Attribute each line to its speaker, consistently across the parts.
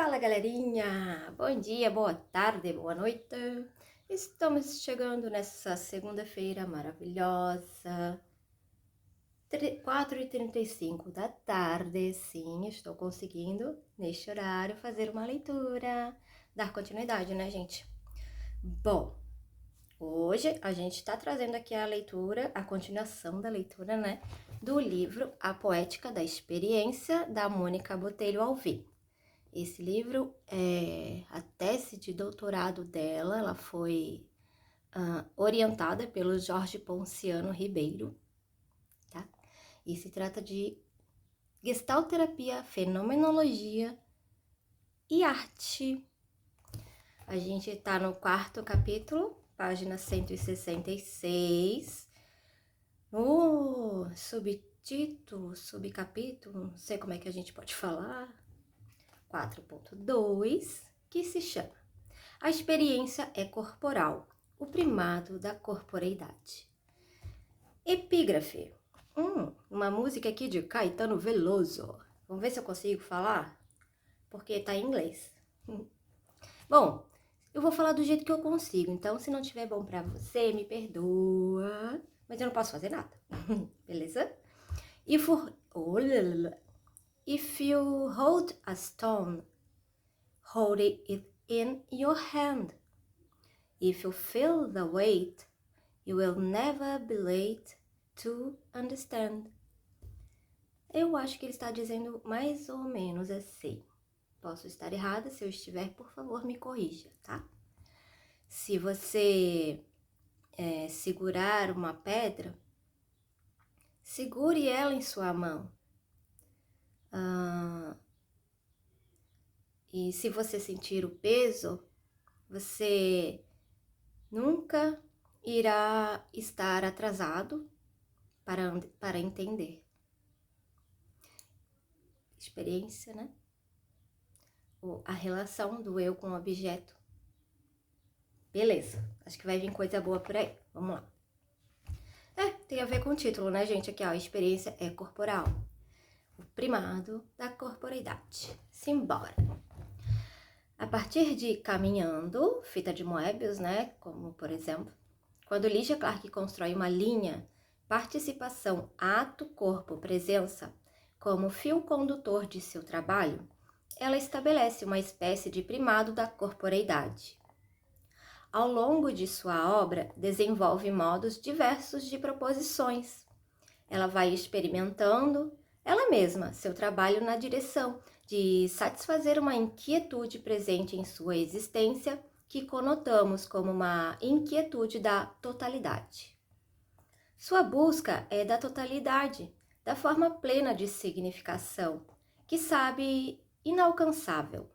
Speaker 1: Fala galerinha, bom dia, boa tarde, boa noite. Estamos chegando nessa segunda-feira maravilhosa, 4h35 da tarde. Sim, estou conseguindo neste horário fazer uma leitura, dar continuidade, né, gente? Bom, hoje a gente está trazendo aqui a leitura, a continuação da leitura, né, do livro A Poética da Experiência, da Mônica Botelho Alvim. Esse livro é a tese de doutorado dela, ela foi orientada pelo Jorge Ponciano Ribeiro, tá? E se trata de gestalterapia, fenomenologia e arte. A gente tá no 4º capítulo, página 166, no subtítulo, subcapítulo, não sei como é que a gente pode falar, 4.2, que se chama A Experiência é Corporal, o primado da corporeidade. Epígrafe. Uma música aqui de Caetano Veloso. Vamos ver se eu consigo falar, porque tá em inglês. Bom, eu vou falar do jeito que eu consigo, então se não tiver bom pra você, me perdoa, mas eu não posso fazer nada, beleza? If you hold a stone, hold it in your hand. If you feel the weight, you will never be late to understand. Eu acho que ele está dizendo mais ou menos assim. Posso estar errada, se eu estiver, por favor, me corrija, tá? Se você segurar uma pedra, segure ela em sua mão. E se você sentir o peso, você nunca irá estar atrasado para entender. Experiência, né? A relação do eu com o objeto. Beleza, acho que vai vir coisa boa por aí. Vamos lá. Tem a ver com o título, né, gente? Aqui, ó, a experiência é corporal. O primado da corporeidade. Simbora. A partir de Caminhando, fita de Moebius, né? Como, por exemplo, quando Lígia Clark constrói uma linha, participação, ato, corpo, presença, como fio condutor de seu trabalho, ela estabelece uma espécie de primado da corporeidade. Ao longo de sua obra, desenvolve modos diversos de proposições. Ela vai experimentando, ela mesma, seu trabalho na direção de satisfazer uma inquietude presente em sua existência, que conotamos como uma inquietude da totalidade. Sua busca é da totalidade, da forma plena de significação, que sabe inalcançável.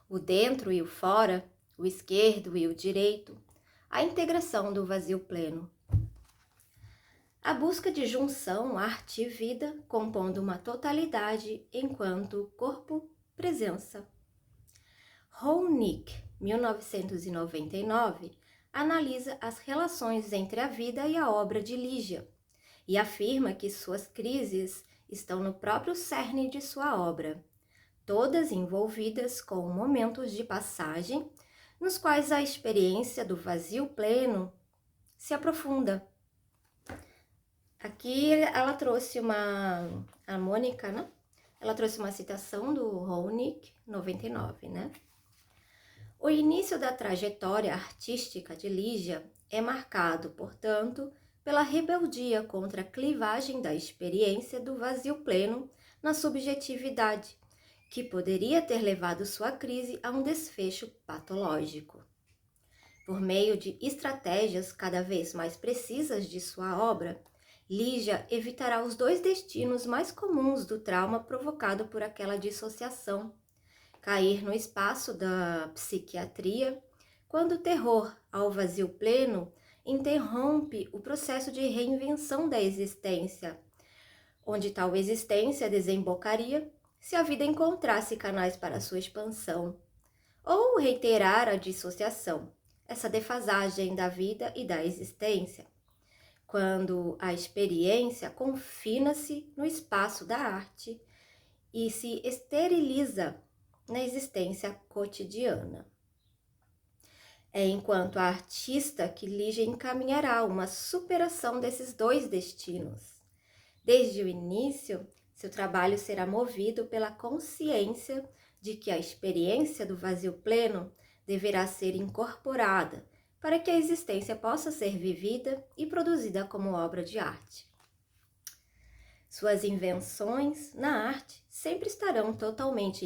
Speaker 1: O dentro e o fora, o esquerdo e o direito, a integração do vazio pleno. A busca de junção, arte e vida, compondo uma totalidade enquanto corpo-presença. Hounick, 1999, analisa as relações entre a vida e a obra de Lígia e afirma que suas crises estão no próprio cerne de sua obra, todas envolvidas com momentos de passagem nos quais a experiência do vazio pleno se aprofunda. Aqui ela trouxe a Mônica, né? Ela trouxe uma citação do Hounick, 99, né? O início da trajetória artística de Lígia é marcado, portanto, pela rebeldia contra a clivagem da experiência do vazio pleno na subjetividade, que poderia ter levado sua crise a um desfecho patológico. Por meio de estratégias cada vez mais precisas de sua obra, Lígia evitará os dois destinos mais comuns do trauma provocado por aquela dissociação: cair no espaço da psiquiatria, quando o terror ao vazio pleno interrompe o processo de reinvenção da existência, onde tal existência desembocaria se a vida encontrasse canais para sua expansão, ou reiterar a dissociação, essa defasagem da vida e da existência, quando a experiência confina-se no espaço da arte e se esteriliza na existência cotidiana. É enquanto artista que Lígia encaminhará uma superação desses dois destinos. Desde o início, seu trabalho será movido pela consciência de que a experiência do vazio pleno deverá ser incorporada para que a existência possa ser vivida e produzida como obra de arte. Suas invenções na arte sempre estarão totalmente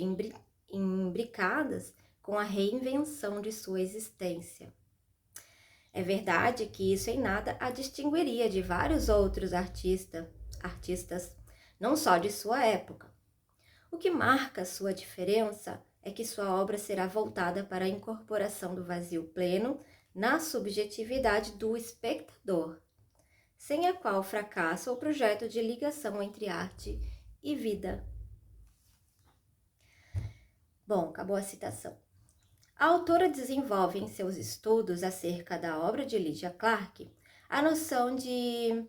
Speaker 1: imbricadas com a reinvenção de sua existência. É verdade que isso em nada a distinguiria de vários outros artistas, não só de sua época. O que marca sua diferença é que sua obra será voltada para a incorporação do vazio pleno na subjetividade do espectador, sem a qual fracassa o projeto de ligação entre arte e vida. Bom, acabou a citação. A autora desenvolve em seus estudos acerca da obra de Lydia Clark a noção de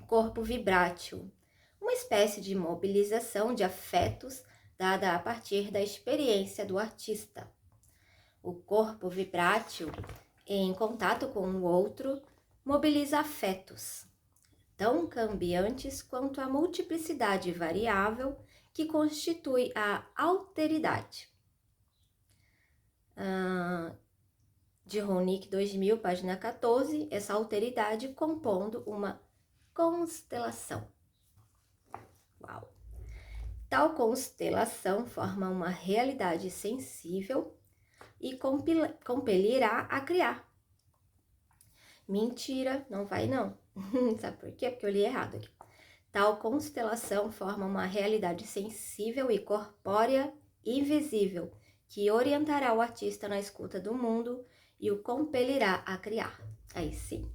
Speaker 1: corpo vibrátil, uma espécie de mobilização de afetos dada a partir da experiência do artista. O corpo vibrátil, em contato com o outro, mobiliza afetos, tão cambiantes quanto a multiplicidade variável que constitui a alteridade. De Ronick 2000, página 14, essa alteridade compondo uma constelação. Uau! Tal constelação forma uma realidade sensível e compelirá a criar. Mentira, não vai não. Sabe por quê? Porque eu li errado aqui. Tal constelação forma uma realidade sensível e corpórea invisível, que orientará o artista na escuta do mundo e o compelirá a criar. Aí sim.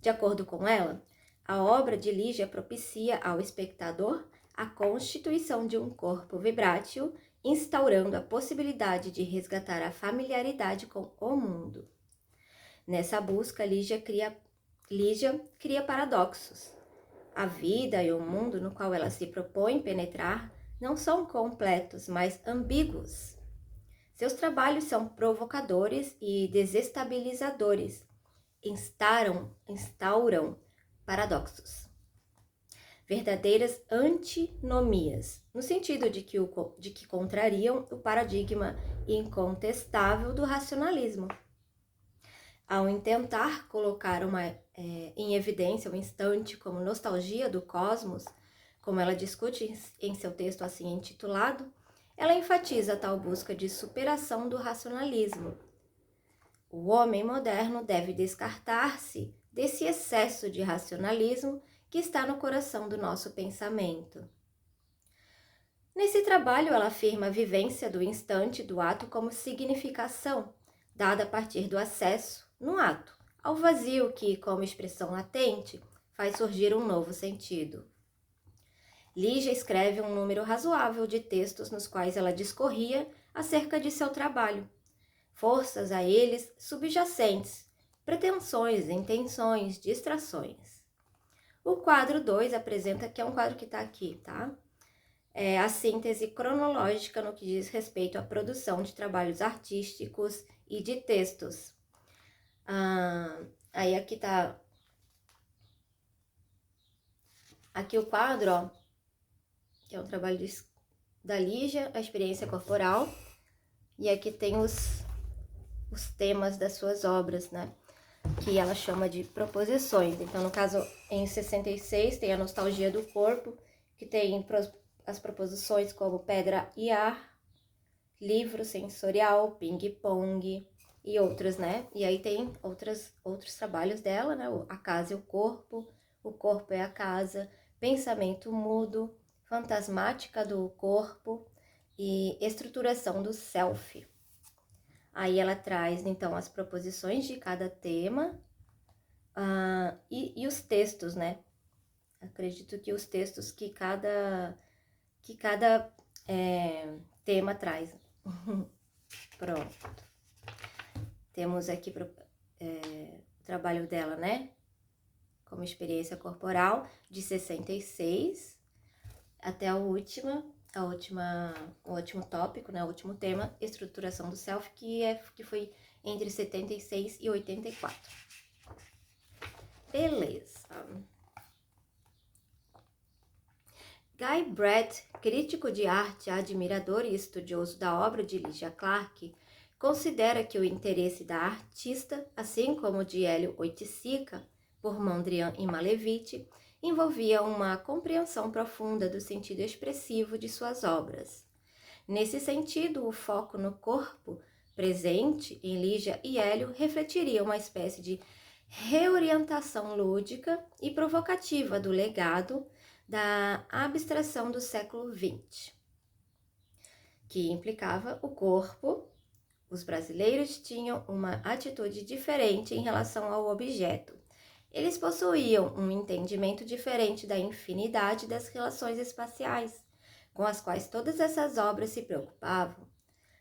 Speaker 1: De acordo com ela, a obra de Lígia propicia ao espectador a constituição de um corpo vibrátil, instaurando a possibilidade de resgatar a familiaridade com o mundo. Nessa busca, Lígia cria paradoxos. A vida e o mundo no qual ela se propõe penetrar não são completos, mas ambíguos. Seus trabalhos são provocadores e desestabilizadores, instauram paradoxos, verdadeiras antinomias, no sentido de que contrariam o paradigma incontestável do racionalismo. Ao intentar colocar em evidência o instante como nostalgia do cosmos, como ela discute em seu texto assim intitulado, ela enfatiza tal busca de superação do racionalismo. O homem moderno deve descartar-se desse excesso de racionalismo que está no coração do nosso pensamento. Nesse trabalho, ela afirma a vivência do instante do ato como significação, dada a partir do acesso, no ato, ao vazio que, como expressão latente, faz surgir um novo sentido. Lígia escreve um número razoável de textos nos quais ela discorria acerca de seu trabalho, forças a eles subjacentes, pretensões, intenções, distrações. O quadro 2 apresenta, que é um quadro que está aqui, tá? É a síntese cronológica no que diz respeito à produção de trabalhos artísticos e de textos. Aí aqui tá... Aqui o quadro, ó, que é um trabalho da Lígia, a experiência corporal. E aqui tem os temas das suas obras, né? Que ela chama de proposições. Então, no caso, em 66, tem a nostalgia do corpo, que tem as proposições como pedra e ar, livro sensorial, ping-pong e outras, né? E aí tem outros trabalhos dela, né? A casa e o corpo é a casa, pensamento mudo, fantasmática do corpo e estruturação do self. Aí ela traz, então, as proposições de cada tema e os textos, né? Acredito que os textos que cada tema traz. Pronto. Temos aqui o trabalho dela, né? Como experiência corporal, de 66 até a última, o último tópico, né? O último tema, estruturação do self, que foi entre 76 e 84. Beleza. Guy Brett, crítico de arte, admirador e estudioso da obra de Lygia Clark, considera que o interesse da artista, assim como o de Hélio Oiticica, por Mondrian e Malevich, envolvia uma compreensão profunda do sentido expressivo de suas obras. Nesse sentido, o foco no corpo presente em Lygia e Hélio refletiria uma espécie de reorientação lúdica e provocativa do legado da abstração do século XX, que implicava o corpo. Os brasileiros tinham uma atitude diferente em relação ao objeto. Eles possuíam um entendimento diferente da infinidade das relações espaciais, com as quais todas essas obras se preocupavam.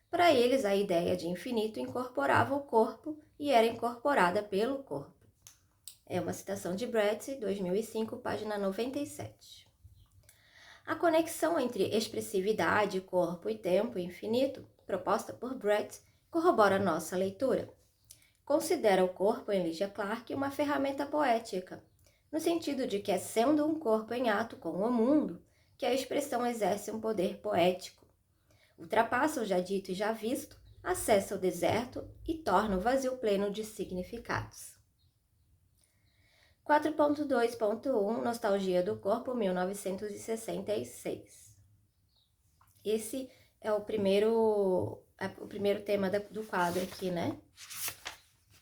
Speaker 1: Para eles, a ideia de infinito incorporava o corpo e era incorporada pelo corpo. É uma citação de Brett, 2005, página 97. A conexão entre expressividade, corpo e tempo infinito, proposta por Brett, corrobora nossa leitura. Considera o corpo em Lygia Clark uma ferramenta poética, no sentido de que é sendo um corpo em ato com o mundo que a expressão exerce um poder poético. Ultrapassa o já dito e já visto, acessa o deserto e torna o vazio pleno de significados. 4.2.1 Nostalgia do Corpo, 1966. Esse é o primeiro tema do quadro aqui, né?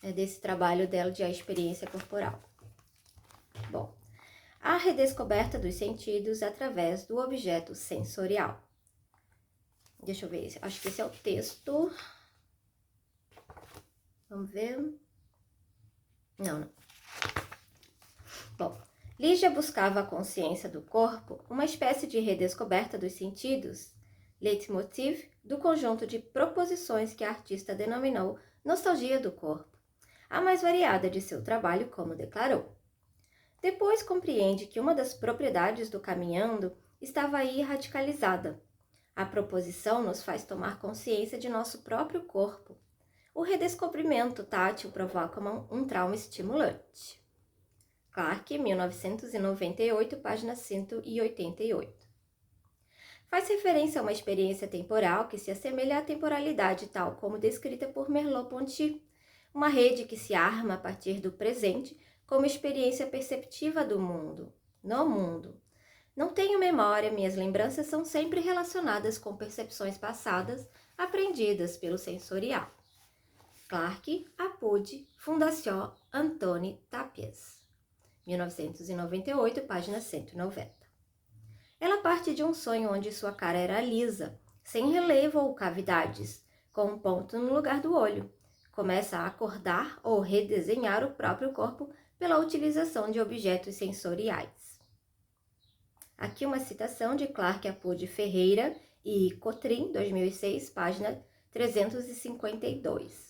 Speaker 1: É desse trabalho dela de A Experiência Corporal. Bom, a redescoberta dos sentidos através do objeto sensorial. Deixa eu ver, acho que esse é o texto. Vamos ver. Não. Bom, Lygia buscava a consciência do corpo, uma espécie de redescoberta dos sentidos, leitmotiv do conjunto de proposições que a artista denominou nostalgia do corpo, a mais variada de seu trabalho, como declarou. Depois compreende que uma das propriedades do caminhando estava aí radicalizada. A proposição nos faz tomar consciência de nosso próprio corpo. O redescobrimento tátil provoca um trauma estimulante. Clark, 1998, página 188. Faz referência a uma experiência temporal que se assemelha à temporalidade tal como descrita por Merleau-Ponty, uma rede que se arma a partir do presente como experiência perceptiva do mundo, no mundo. Não tenho memória, minhas lembranças são sempre relacionadas com percepções passadas aprendidas pelo sensorial. Clark, Apud, Fundação Antoni Tapies. 1998, página 190. Ela parte de um sonho onde sua cara era lisa, sem relevo ou cavidades, com um ponto no lugar do olho. Começa a acordar ou redesenhar o próprio corpo pela utilização de objetos sensoriais. Aqui uma citação de Clark Apud Ferreira e Cotrim, 2006, página 352.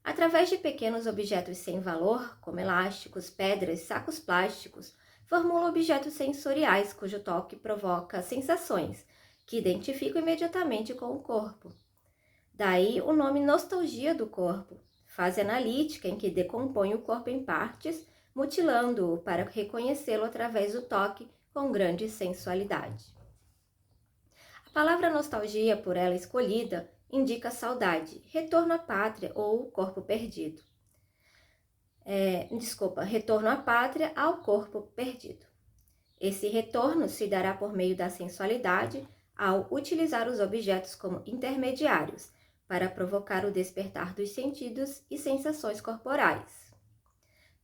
Speaker 1: Através de pequenos objetos sem valor, como elásticos, pedras, sacos plásticos, formula objetos sensoriais cujo toque provoca sensações que identificam imediatamente com o corpo. Daí o nome nostalgia do corpo, fase analítica em que decompõe o corpo em partes, mutilando-o para reconhecê-lo através do toque com grande sensualidade. A palavra nostalgia, por ela escolhida, indica saudade, retorno à pátria ou corpo perdido. Retorno à pátria ao corpo perdido. Esse retorno se dará por meio da sensualidade ao utilizar os objetos como intermediários para provocar o despertar dos sentidos e sensações corporais.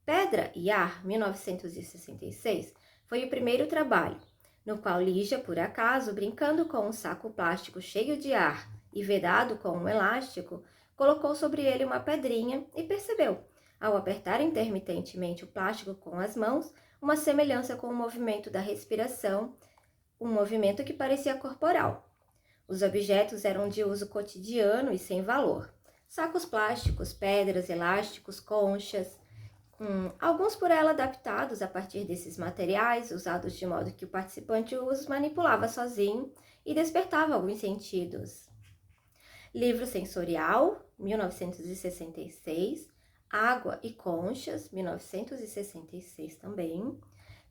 Speaker 1: Pedra e Ar, 1966, foi o primeiro trabalho, no qual Lygia, por acaso, brincando com um saco plástico cheio de ar e vedado com um elástico, colocou sobre ele uma pedrinha e percebeu, ao apertar intermitentemente o plástico com as mãos, uma semelhança com o movimento da respiração, um movimento que parecia corporal. Os objetos eram de uso cotidiano e sem valor. Sacos plásticos, pedras, elásticos, conchas, Alguns por ela adaptados a partir desses materiais, usados de modo que o participante os manipulava sozinho e despertava alguns sentidos. Livro Sensorial, 1966, Água e Conchas, 1966 também,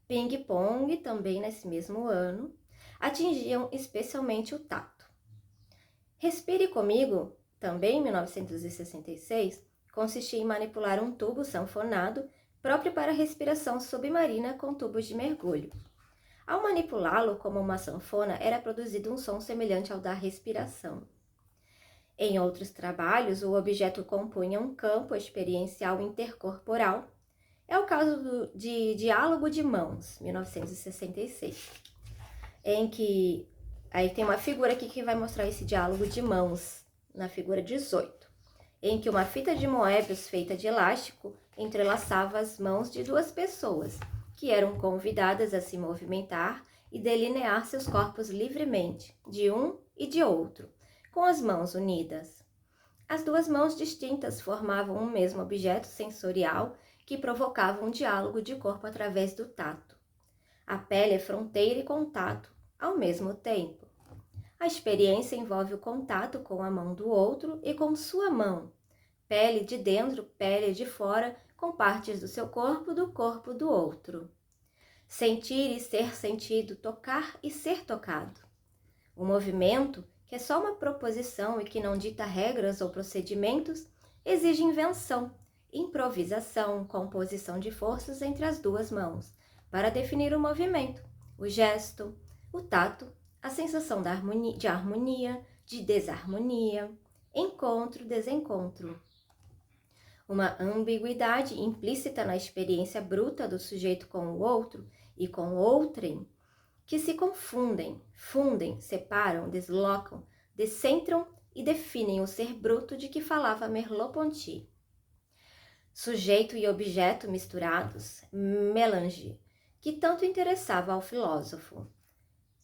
Speaker 1: Ping Pong, também nesse mesmo ano, atingiam especialmente o tato. Respire Comigo, também 1966, consistia em manipular um tubo sanfonado próprio para respiração submarina com tubos de mergulho. Ao manipulá-lo como uma sanfona, era produzido um som semelhante ao da respiração. Em outros trabalhos, o objeto compunha um campo experiencial intercorporal. É o caso de Diálogo de Mãos, 1966, em que aí tem uma figura aqui que vai mostrar esse diálogo de mãos, na figura 18, em que uma fita de Moebius feita de elástico entrelaçava as mãos de duas pessoas, que eram convidadas a se movimentar e delinear seus corpos livremente, de um e de outro, com as mãos unidas. As duas mãos distintas formavam um mesmo objeto sensorial que provocava um diálogo de corpo através do tato. A pele é fronteira e contato, ao mesmo tempo. A experiência envolve o contato com a mão do outro e com sua mão, pele de dentro, pele de fora, com partes do seu corpo do corpo do outro. Sentir e ser sentido, tocar e ser tocado. O movimento, que é só uma proposição e que não dita regras ou procedimentos, exige invenção, improvisação, composição de forças entre as duas mãos, para definir o movimento, o gesto, o tato, a sensação de harmonia, de desarmonia, encontro, desencontro. Uma ambiguidade implícita na experiência bruta do sujeito com o outro e com outrem, que se confundem, fundem, separam, deslocam, descentram e definem o ser bruto de que falava Merleau-Ponty. Sujeito e objeto misturados, mélange, que tanto interessava ao filósofo.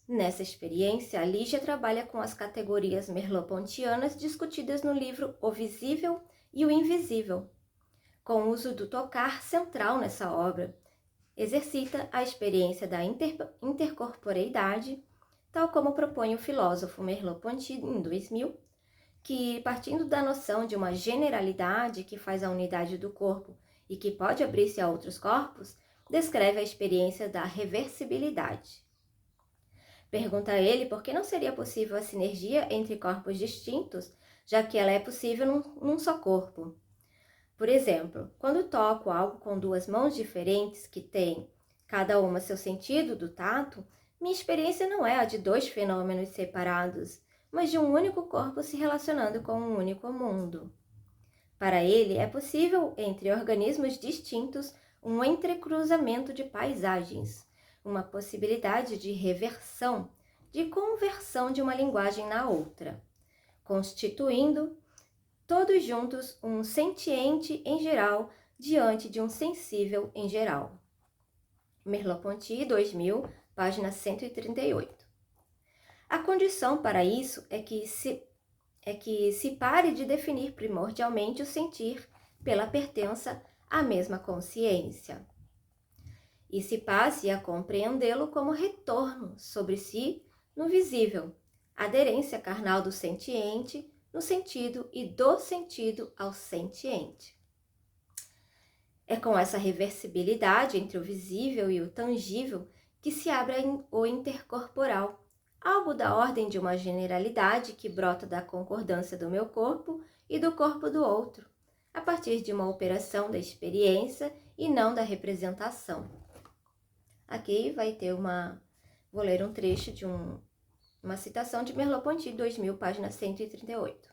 Speaker 1: Nessa experiência, Lígia trabalha com as categorias merleau-pontianas discutidas no livro O Visível e o Invisível. Com o uso do tocar central nessa obra, exercita a experiência da intercorporeidade, tal como propõe o filósofo Merleau-Ponty em 2000, que, partindo da noção de uma generalidade que faz a unidade do corpo e que pode abrir-se a outros corpos, descreve a experiência da reversibilidade. Pergunta a ele por que não seria possível a sinergia entre corpos distintos, já que ela é possível num só corpo. Por exemplo, quando toco algo com duas mãos diferentes que têm cada uma seu sentido do tato, minha experiência não é a de dois fenômenos separados, mas de um único corpo se relacionando com um único mundo. Para ele, é possível, entre organismos distintos, um entrecruzamento de paisagens, uma possibilidade de reversão, de conversão de uma linguagem na outra, constituindo todos juntos um sentiente em geral diante de um sensível em geral. Merleau-Ponty, 2000, página 138. A condição para isso é que se pare de definir primordialmente o sentir pela pertença à mesma consciência, e se passe a compreendê-lo como retorno sobre si no visível, aderência carnal do sentiente no sentido e do sentido ao sentiente. É com essa reversibilidade entre o visível e o tangível que se abre o intercorporal, algo da ordem de uma generalidade que brota da concordância do meu corpo e do corpo do outro, a partir de uma operação da experiência e não da representação. Aqui vai ter vou ler um trecho de uma citação de Merleau-Ponty, 2000, página 138.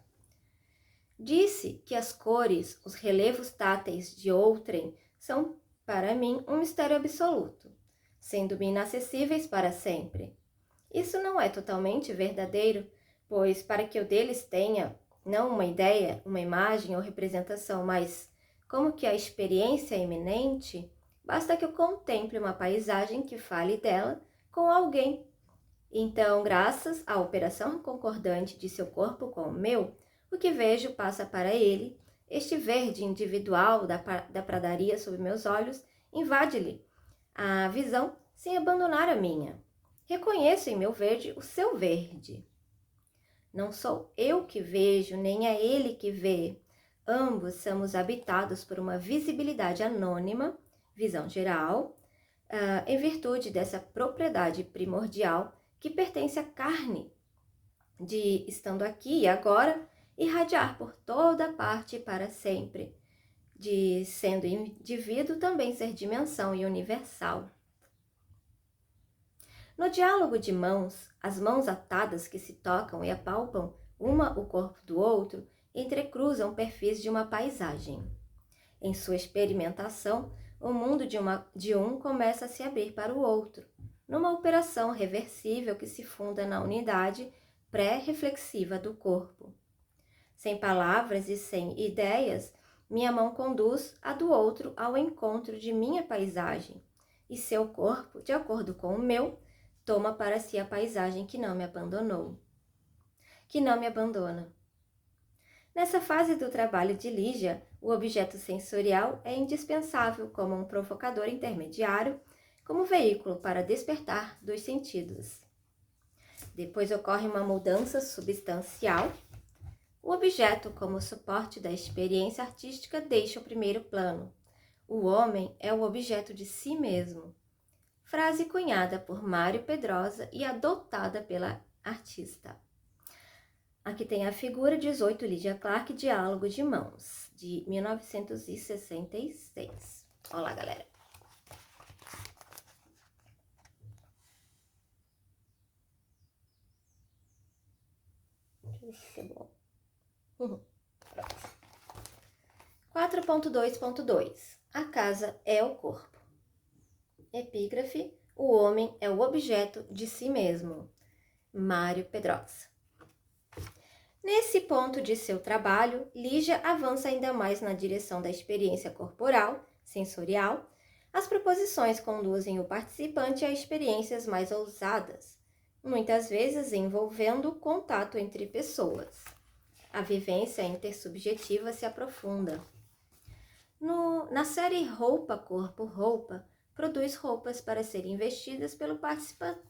Speaker 1: Disse que as cores, os relevos táteis de outrem, são, para mim, um mistério absoluto, sendo-me inacessíveis para sempre. Isso não é totalmente verdadeiro, pois para que eu deles tenha, não uma ideia, uma imagem ou representação, mas como que a experiência é iminente, basta que eu contemple uma paisagem que fale dela com alguém. Então, graças à operação concordante de seu corpo com o meu, o que vejo passa para ele este verde individual da pradaria sob meus olhos invade-lhe a visão sem abandonar a minha. Reconheço em meu verde o seu verde. Não sou eu que vejo, nem é ele que vê. Ambos somos habitados por uma visibilidade anônima, visão geral, em virtude dessa propriedade primordial que pertence à carne, de, estando aqui e agora, irradiar por toda parte para sempre, de, sendo indivíduo, também ser dimensão e universal. No diálogo de mãos, as mãos atadas que se tocam e apalpam uma o corpo do outro, entrecruzam perfis de uma paisagem. Em sua experimentação, o mundo de um começa a se abrir para o outro, numa operação reversível que se funda na unidade pré-reflexiva do corpo. Sem palavras e sem ideias, minha mão conduz a do outro ao encontro de minha paisagem, e seu corpo, de acordo com o meu, toma para si a paisagem que não me abandonou, que não me abandona. Nessa fase do trabalho de Lígia, o objeto sensorial é indispensável como um provocador intermediário, como veículo para despertar dos sentidos. Depois ocorre uma mudança substancial. O objeto, como suporte da experiência artística, deixa o primeiro plano. O homem é o objeto de si mesmo. Frase cunhada por Mário Pedrosa e adotada pela artista. Aqui tem a figura 18, Lydia Clark, Diálogo de Mãos, de 1966. Olá, galera. Isso é bom. 4.2.2 A casa é o corpo. Epígrafe: o homem é o objeto de si mesmo. Mário Pedrosa. Nesse ponto de seu trabalho, Lígia avança ainda mais na direção da experiência corporal, sensorial. As proposições conduzem o participante a experiências mais ousadas, muitas vezes envolvendo o contato entre pessoas. A vivência intersubjetiva se aprofunda. Na série Roupa, Corpo, Roupa, produz roupas para serem vestidas pelo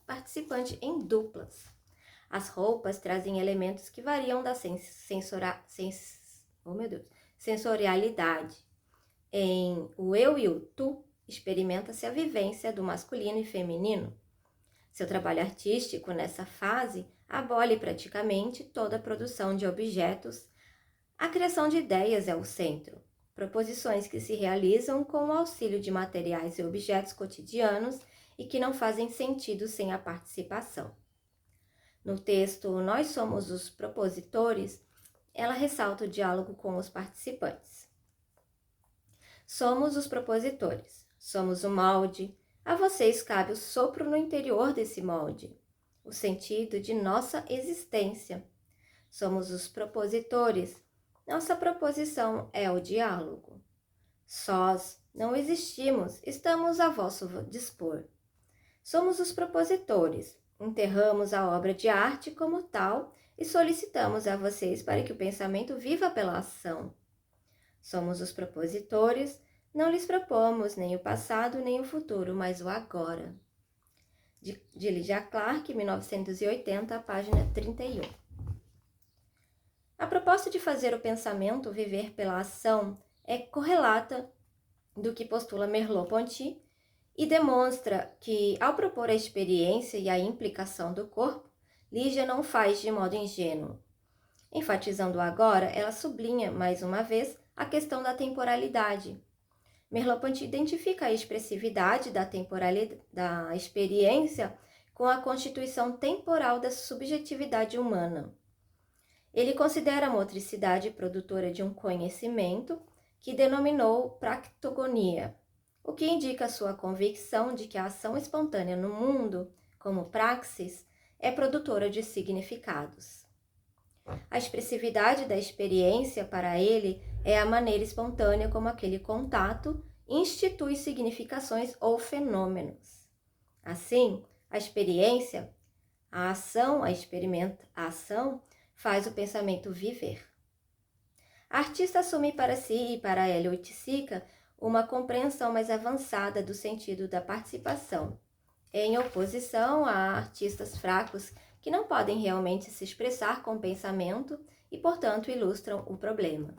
Speaker 1: participante em duplas. As roupas trazem elementos que variam da sensorialidade. Em O Eu e o Tu, experimenta-se a vivência do masculino e feminino. Seu trabalho artístico, nessa fase, abole praticamente toda a produção de objetos. A criação de ideias é o centro. Proposições que se realizam com o auxílio de materiais e objetos cotidianos e que não fazem sentido sem a participação. No texto Nós Somos os Propositores, ela ressalta o diálogo com os participantes. Somos os propositores, somos o molde, a vocês cabe o sopro no interior desse molde, o sentido de nossa existência. Somos os propositores, nossa proposição é o diálogo. Sós não existimos, estamos a vosso dispor. Somos os propositores, enterramos a obra de arte como tal e solicitamos a vocês para que o pensamento viva pela ação. Somos os propositores, não lhes propomos nem o passado nem o futuro, mas o agora. De Lydia Clark, 1980, página 31. A proposta de fazer o pensamento viver pela ação é correlata do que postula Merleau-Ponty e demonstra que, ao propor a experiência e a implicação do corpo, Lígia não faz de modo ingênuo. Enfatizando agora, ela sublinha, mais uma vez, a questão da temporalidade. Merleau-Ponty identifica a expressividade da experiência com a constituição temporal da subjetividade humana. Ele considera a motricidade produtora de um conhecimento que denominou practogonia, o que indica sua convicção de que a ação espontânea no mundo, como praxis, é produtora de significados. A expressividade da experiência, para ele, é a maneira espontânea como aquele contato institui significações ou fenômenos. Assim, a experiência, a ação faz o pensamento viver. A artista assume para si e para ela Oiticica uma compreensão mais avançada do sentido da participação, em oposição a artistas fracos que não podem realmente se expressar com pensamento e, portanto, ilustram o problema.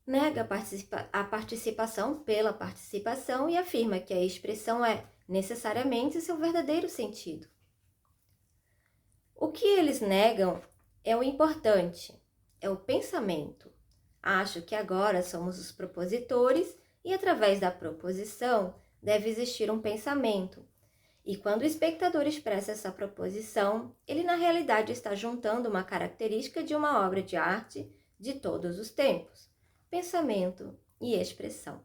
Speaker 1: Nega a participação pela participação e afirma que a expressão é, necessariamente, seu verdadeiro sentido. O que eles negam é o importante, é o pensamento. Acho que agora somos os propositores e, através da proposição, deve existir um pensamento. E quando o espectador expressa essa proposição, ele na realidade está juntando uma característica de uma obra de arte de todos os tempos: pensamento e expressão.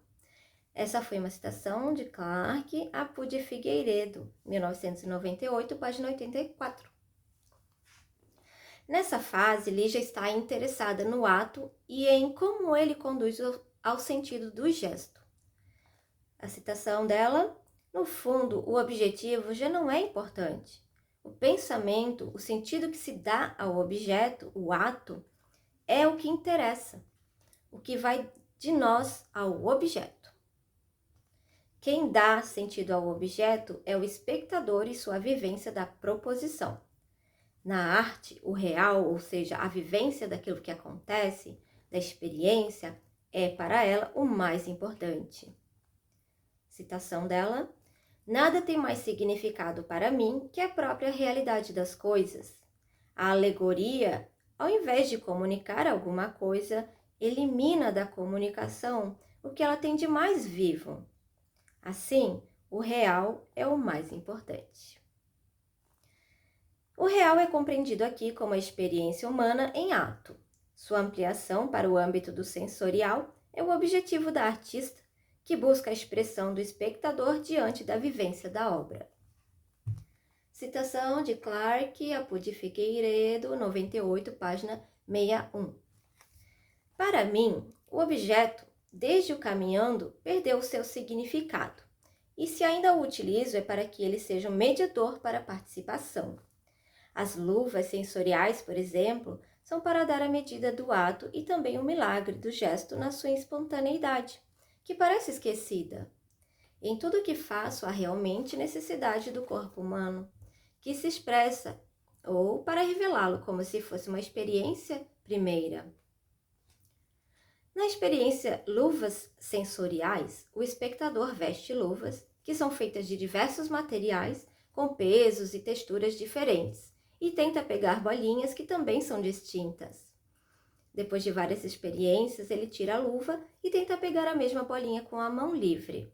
Speaker 1: Essa foi uma citação de Clark Apu de Figueiredo, 1998, página 84. Nessa fase, Lígia está interessada no ato e em como ele conduz ao sentido do gesto. A citação dela: no fundo, o objetivo já não é importante. O pensamento, o sentido que se dá ao objeto, o ato, é o que interessa, o que vai de nós ao objeto. Quem dá sentido ao objeto é o espectador e sua vivência da proposição. Na arte, o real, ou seja, a vivência daquilo que acontece, da experiência, é para ela o mais importante. Citação dela: nada tem mais significado para mim que a própria realidade das coisas. A alegoria, ao invés de comunicar alguma coisa, elimina da comunicação o que ela tem de mais vivo. Assim, o real é o mais importante. O real é compreendido aqui como a experiência humana em ato. Sua ampliação para o âmbito do sensorial é o objetivo da artista, que busca a expressão do espectador diante da vivência da obra. Citação de Clark Apu de Figueiredo, 98, página 61. Para mim, o objeto, desde o caminhando, perdeu o seu significado, e se ainda o utilizo é para que ele seja um mediador para a participação. As luvas sensoriais, por exemplo, são para dar a medida do ato e também o milagre do gesto na sua espontaneidade, que parece esquecida. Em tudo que faço há realmente necessidade do corpo humano, que se expressa, ou para revelá-lo como se fosse uma experiência primeira. Na experiência luvas sensoriais, o espectador veste luvas, que são feitas de diversos materiais, com pesos e texturas diferentes, e tenta pegar bolinhas que também são distintas. Depois de várias experiências, ele tira a luva e tenta pegar a mesma bolinha com a mão livre,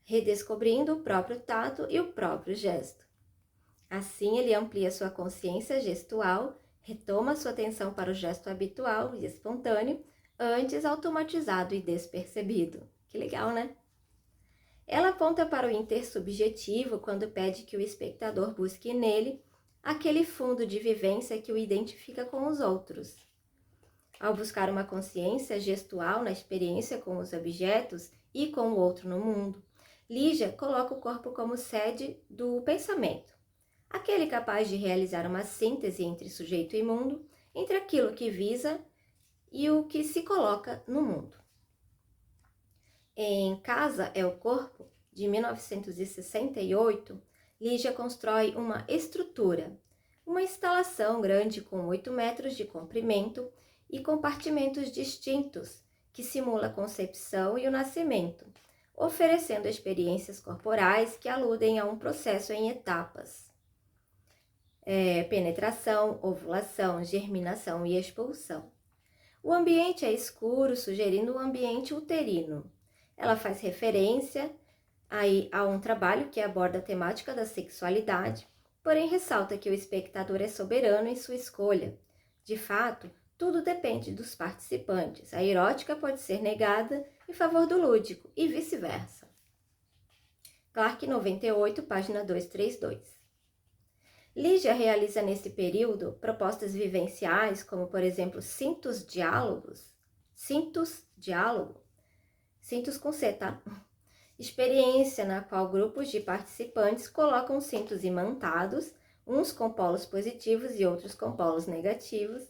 Speaker 1: redescobrindo o próprio tato e o próprio gesto. Assim, ele amplia sua consciência gestual, retoma sua atenção para o gesto habitual e espontâneo, antes automatizado e despercebido. Que legal, né? Ela aponta para o intersubjetivo quando pede que o espectador busque nele aquele fundo de vivência que o identifica com os outros. Ao buscar uma consciência gestual na experiência com os objetos e com o outro no mundo, Lígia coloca o corpo como sede do pensamento, aquele capaz de realizar uma síntese entre sujeito e mundo, entre aquilo que visa e o que se coloca no mundo. Em Casa é o Corpo, de 1968, Lígia constrói uma estrutura, uma instalação grande com 8 metros de comprimento e compartimentos distintos, que simula a concepção e o nascimento, oferecendo experiências corporais que aludem a um processo em etapas. Penetração, ovulação, germinação e expulsão. O ambiente é escuro, sugerindo um ambiente uterino. Ela faz referência aí a um trabalho que aborda a temática da sexualidade, porém ressalta que o espectador é soberano em sua escolha. De fato, tudo depende dos participantes. A erótica pode ser negada em favor do lúdico e vice-versa. Clark 98, página 232. Lígia realiza nesse período propostas vivenciais, como por exemplo cintos com C, tá? Experiência na qual grupos de participantes colocam cintos imantados, uns com polos positivos e outros com polos negativos,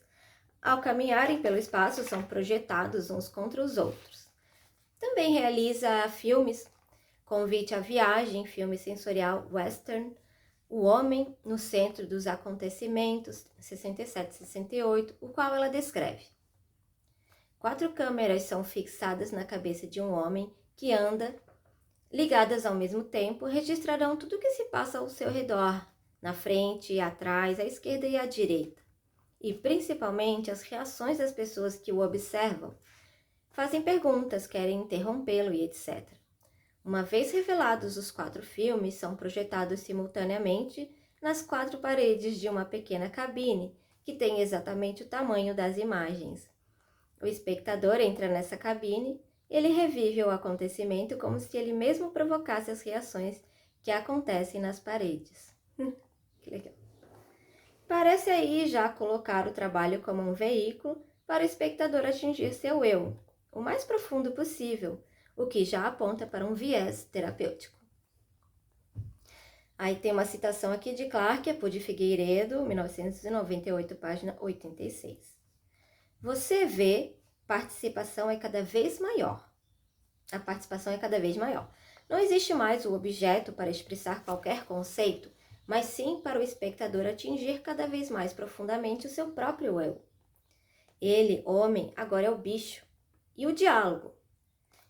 Speaker 1: Ao caminharem pelo espaço, são projetados uns contra os outros. Também realiza filmes, Convite à Viagem, filme sensorial western, O Homem no Centro dos Acontecimentos, 67-68, o qual ela descreve. 4 câmeras são fixadas na cabeça de um homem que anda, ligadas ao mesmo tempo, registrarão tudo o que se passa ao seu redor, na frente, atrás, à esquerda e à direita, e principalmente as reações das pessoas que o observam. Fazem perguntas, querem interrompê-lo e etc. Uma vez revelados os 4 filmes, são projetados simultaneamente nas 4 paredes de uma pequena cabine, que tem exatamente o tamanho das imagens. O espectador entra nessa cabine, ele revive o acontecimento como se ele mesmo provocasse as reações que acontecem nas paredes. Que legal. Parece aí já colocar o trabalho como um veículo para o espectador atingir seu eu, o mais profundo possível, o que já aponta para um viés terapêutico. Aí tem uma citação aqui de Clark, Apô de Figueiredo, 1998, página 86. Você vê, participação é cada vez maior. A participação é cada vez maior. Não existe mais o objeto para expressar qualquer conceito, mas sim para o espectador atingir cada vez mais profundamente o seu próprio eu. Ele, homem, agora é o bicho. E o diálogo?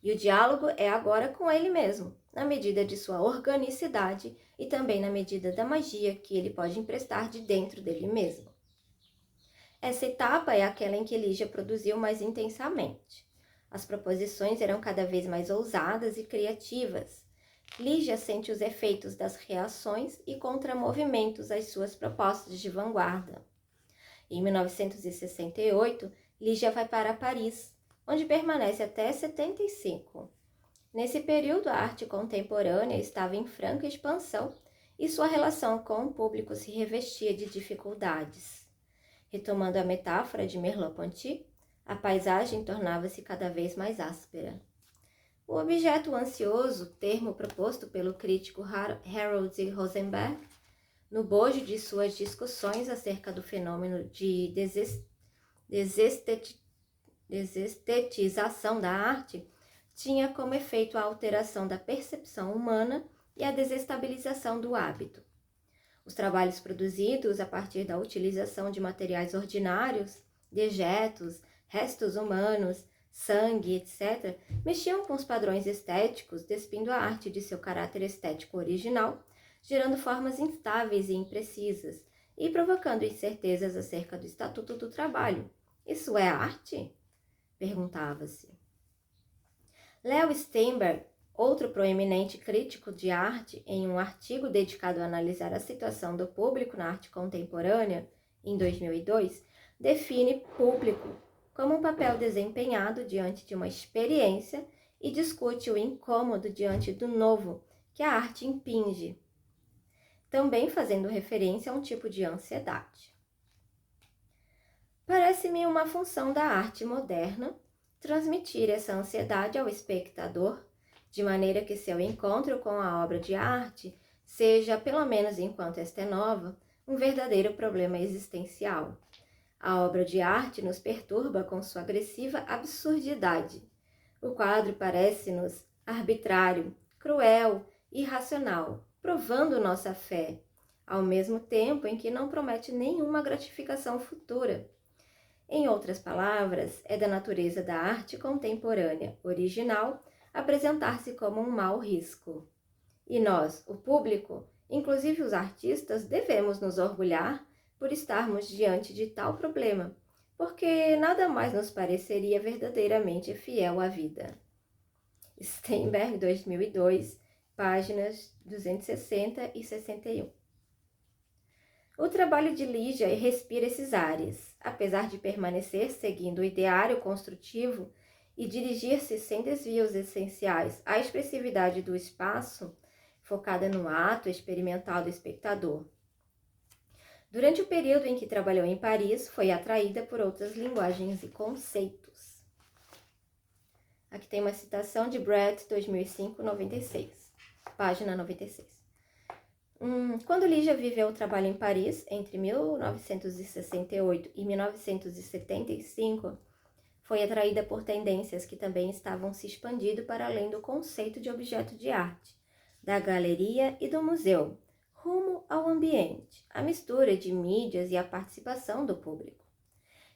Speaker 1: E o diálogo é agora com ele mesmo, na medida de sua organicidade e também na medida da magia que ele pode emprestar de dentro dele mesmo. Essa etapa é aquela em que Lígia produziu mais intensamente. As proposições eram cada vez mais ousadas e criativas. Lígia sente os efeitos das reações e contramovimentos às suas propostas de vanguarda. Em 1968, Lígia vai para Paris, onde permanece até 75. Nesse período, a arte contemporânea estava em franca expansão e sua relação com o público se revestia de dificuldades. Retomando a metáfora de Merleau-Ponty, a paisagem tornava-se cada vez mais áspera. O objeto ansioso, termo proposto pelo crítico Harold Rosenberg, no bojo de suas discussões acerca do fenômeno de desestetização da arte, tinha como efeito a alteração da percepção humana e a desestabilização do hábito. Os trabalhos produzidos a partir da utilização de materiais ordinários, dejetos, restos humanos, sangue, etc., mexiam com os padrões estéticos, despindo a arte de seu caráter estético original, gerando formas instáveis e imprecisas, e provocando incertezas acerca do estatuto do trabalho. Isso é arte? Perguntava-se. Leo Steinberg, outro proeminente crítico de arte, em um artigo dedicado a analisar a situação do público na arte contemporânea, em 2002, define público como um papel desempenhado diante de uma experiência e discute o incômodo diante do novo que a arte impinge, também fazendo referência a um tipo de ansiedade. Parece-me uma função da arte moderna transmitir essa ansiedade ao espectador, de maneira que seu encontro com a obra de arte seja, pelo menos enquanto esta é nova, um verdadeiro problema existencial. A obra de arte nos perturba com sua agressiva absurdidade. O quadro parece-nos arbitrário, cruel, irracional, provando nossa fé, ao mesmo tempo em que não promete nenhuma gratificação futura. Em outras palavras, é da natureza da arte contemporânea original apresentar-se como um mau risco. E nós, o público, inclusive os artistas, devemos nos orgulhar por estarmos diante de tal problema, porque nada mais nos pareceria verdadeiramente fiel à vida. Steinberg, 2002, páginas 260 e 61. O trabalho de Lígia respira esses ares, apesar de permanecer seguindo o ideário construtivo e dirigir-se sem desvios essenciais à expressividade do espaço, focada no ato experimental do espectador. Durante o período em que trabalhou em Paris, foi atraída por outras linguagens e conceitos. Aqui tem uma citação de Brett, 2005, 96, página 96. Quando Lígia viveu o trabalho em Paris, entre 1968 e 1975, foi atraída por tendências que também estavam se expandindo para além do conceito de objeto de arte, da galeria e do museu, rumo ao ambiente, a mistura de mídias e a participação do público.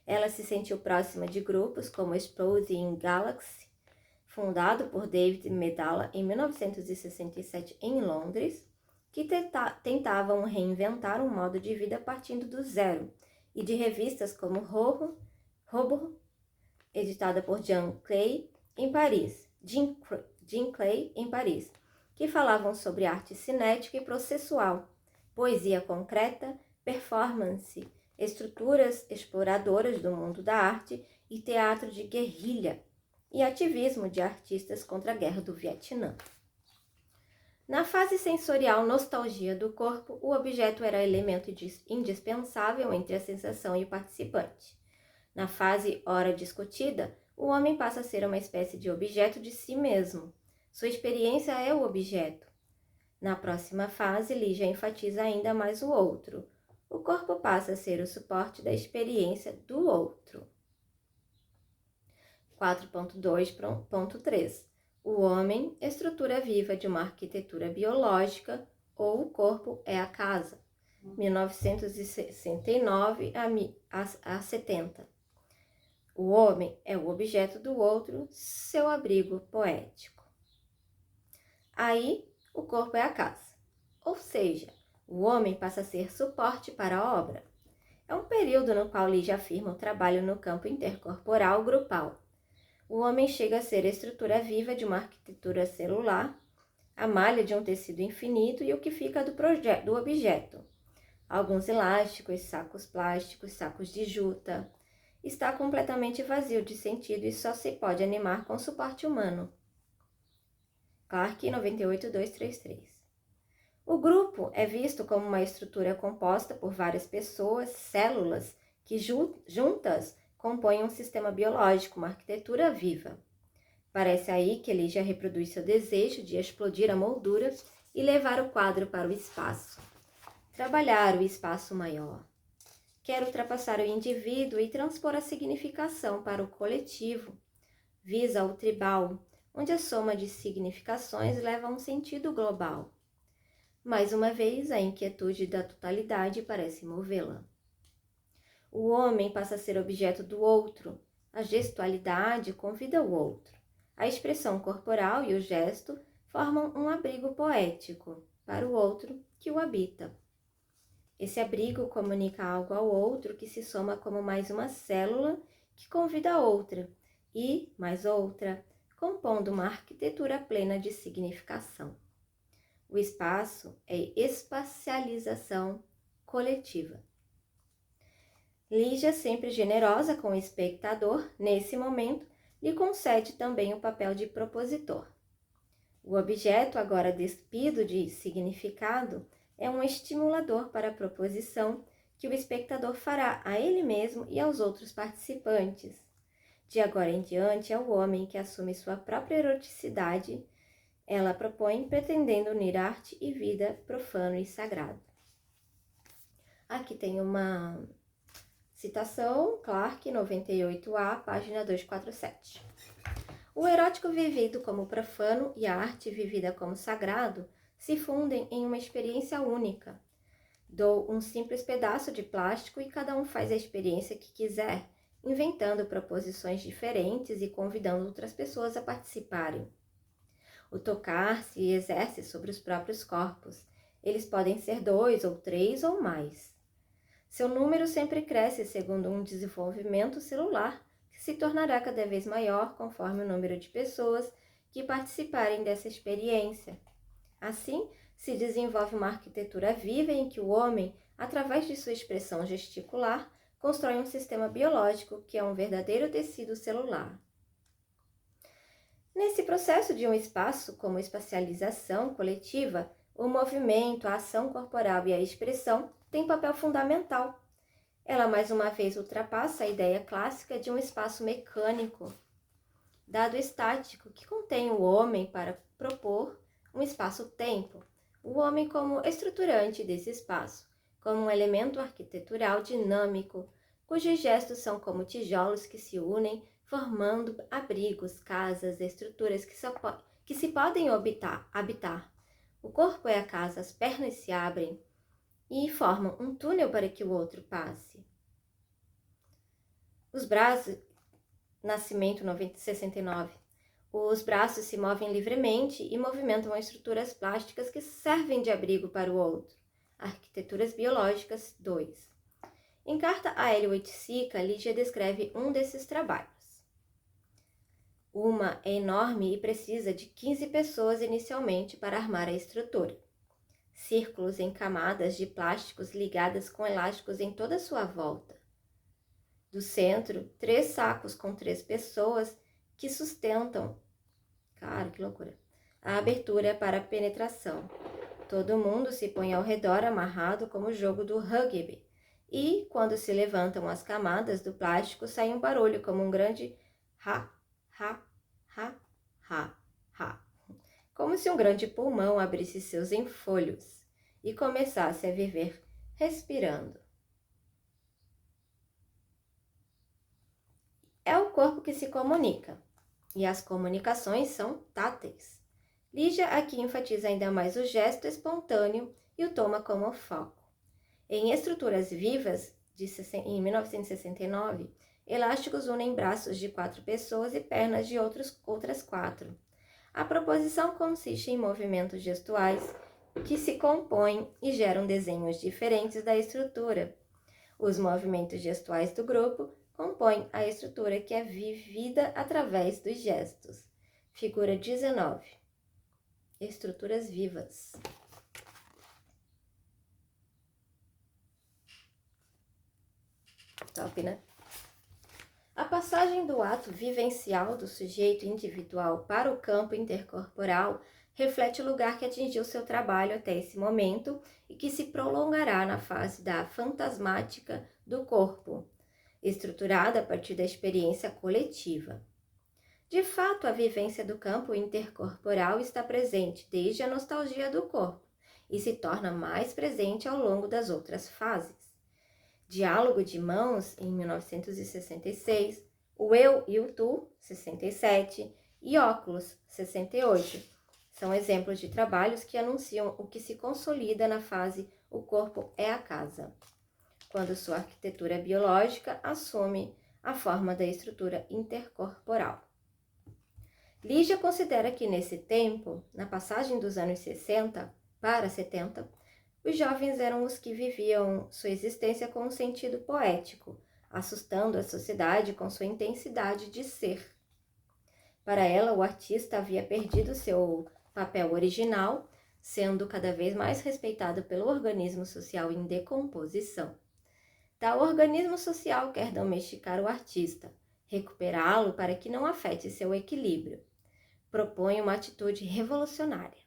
Speaker 1: Ela se sentiu próxima de grupos como Exploding Galaxy, fundado por David Medalla em 1967 em Londres, que tentavam reinventar um modo de vida partindo do zero, e de revistas como Robo, editada por Jim Clay, em Paris, que falavam sobre arte cinética e processual, poesia concreta, performance, estruturas exploradoras do mundo da arte e teatro de guerrilha, e ativismo de artistas contra a Guerra do Vietnã. Na fase sensorial nostalgia do corpo, o objeto era elemento indispensável entre a sensação e o participante. Na fase ora discutida, o homem passa a ser uma espécie de objeto de si mesmo. Sua experiência é o objeto. Na próxima fase, Lígia enfatiza ainda mais o outro. O corpo passa a ser o suporte da experiência do outro. 4.2.3 O homem, estrutura viva de uma arquitetura biológica, ou o corpo é a casa. 1969 a 70. O homem é o objeto do outro, seu abrigo poético. Aí, o corpo é a casa. Ou seja, o homem passa a ser suporte para a obra. É um período no qual Lígia afirma o trabalho no campo intercorporal grupal. O homem chega a ser a estrutura viva de uma arquitetura celular, a malha de um tecido infinito e o que fica do objeto. Alguns elásticos, sacos plásticos, sacos de juta. Está completamente vazio de sentido e só se pode animar com suporte humano. Clarke, 98.233. O grupo é visto como uma estrutura composta por várias pessoas, células, que juntas compõem um sistema biológico, uma arquitetura viva. Parece aí que Lígia reproduz seu desejo de explodir a moldura e levar o quadro para o espaço. Trabalhar o espaço maior. Quer ultrapassar o indivíduo e transpor a significação para o coletivo. Visa o tribal, onde a soma de significações leva a um sentido global. Mais uma vez, a inquietude da totalidade parece movê-la. O homem passa a ser objeto do outro. A gestualidade convida o outro. A expressão corporal e o gesto formam um abrigo poético para o outro que o habita. Esse abrigo comunica algo ao outro que se soma como mais uma célula que convida a outra e, mais outra, compondo uma arquitetura plena de significação. O espaço é espacialização coletiva. Lígia, sempre generosa com o espectador, nesse momento, lhe concede também o papel de propositor. O objeto, agora despido de significado, é um estimulador para a proposição que o espectador fará a ele mesmo e aos outros participantes. De agora em diante, é o homem que assume sua própria eroticidade. Ela propõe, pretendendo unir arte e vida, profano e sagrado. Aqui tem uma citação, Clarke, 98A, página 247. O erótico vivido como profano e a arte vivida como sagrado se fundem em uma experiência única. Dou um simples pedaço de plástico e cada um faz a experiência que quiser, inventando proposições diferentes e convidando outras pessoas a participarem. O tocar se exerce sobre os próprios corpos. Eles podem ser 2 ou 3 ou mais. Seu número sempre cresce segundo um desenvolvimento celular que se tornará cada vez maior conforme o número de pessoas que participarem dessa experiência. Assim, se desenvolve uma arquitetura viva em que o homem, através de sua expressão gesticular, constrói um sistema biológico que é um verdadeiro tecido celular. Nesse processo de um espaço como espacialização coletiva, o movimento, a ação corporal e a expressão têm papel fundamental. Ela mais uma vez ultrapassa a ideia clássica de um espaço mecânico, dado estático, que contém o homem para propor um espaço-tempo. o homem como estruturante desse espaço, como um elemento arquitetural dinâmico, cujos gestos são como tijolos que se unem, formando abrigos, casas, estruturas que se podem habitar. O corpo é a casa, as pernas se abrem e formam um túnel para que o outro passe. Os braços, Nascimento 69. Os braços se movem livremente e movimentam estruturas plásticas que servem de abrigo para o outro. Arquiteturas biológicas 2. Em carta a Hélio Oiticica, Lígia descreve um desses trabalhos. Uma é enorme e precisa de 15 pessoas inicialmente para armar a estrutura. Círculos em camadas de plásticos ligadas com elásticos em toda a sua volta. Do centro, 3 sacos com 3 pessoas que sustentam, cara, que loucura, a abertura para a penetração. Todo mundo se põe ao redor amarrado como o jogo do rugby. E, quando se levantam as camadas do plástico, sai um barulho como um grande ha, ha, ha, ha, ha. Como se um grande pulmão abrisse seus enfolhos e começasse a viver respirando. É o corpo que se comunica, e as comunicações são táteis. Lígia aqui enfatiza ainda mais o gesto espontâneo e o toma como foco. Em Estruturas Vivas, em 1969, elásticos unem braços de 4 pessoas e pernas de outras 4. A proposição consiste em movimentos gestuais que se compõem e geram desenhos diferentes da estrutura. Os movimentos gestuais do grupo compõem a estrutura que é vivida através dos gestos. Figura 19. Estruturas vivas. Top, né? A passagem do ato vivencial do sujeito individual para o campo intercorporal reflete o lugar que atingiu seu trabalho até esse momento e que se prolongará na fase da fantasmática do corpo, estruturada a partir da experiência coletiva. De fato, a vivência do campo intercorporal está presente desde a nostalgia do corpo e se torna mais presente ao longo das outras fases. Diálogo de Mãos, em 1966, O Eu e o Tu, 67, e Óculos, 68, são exemplos de trabalhos que anunciam o que se consolida na fase O Corpo é a Casa, quando sua arquitetura biológica assume a forma da estrutura intercorporal. Lígia considera que nesse tempo, na passagem dos anos 60 para 70, os jovens eram os que viviam sua existência com um sentido poético, assustando a sociedade com sua intensidade de ser. Para ela, o artista havia perdido seu papel original, sendo cada vez mais respeitado pelo organismo social em decomposição. Tal organismo social quer domesticar o artista, recuperá-lo para que não afete seu equilíbrio. Propõe uma atitude revolucionária.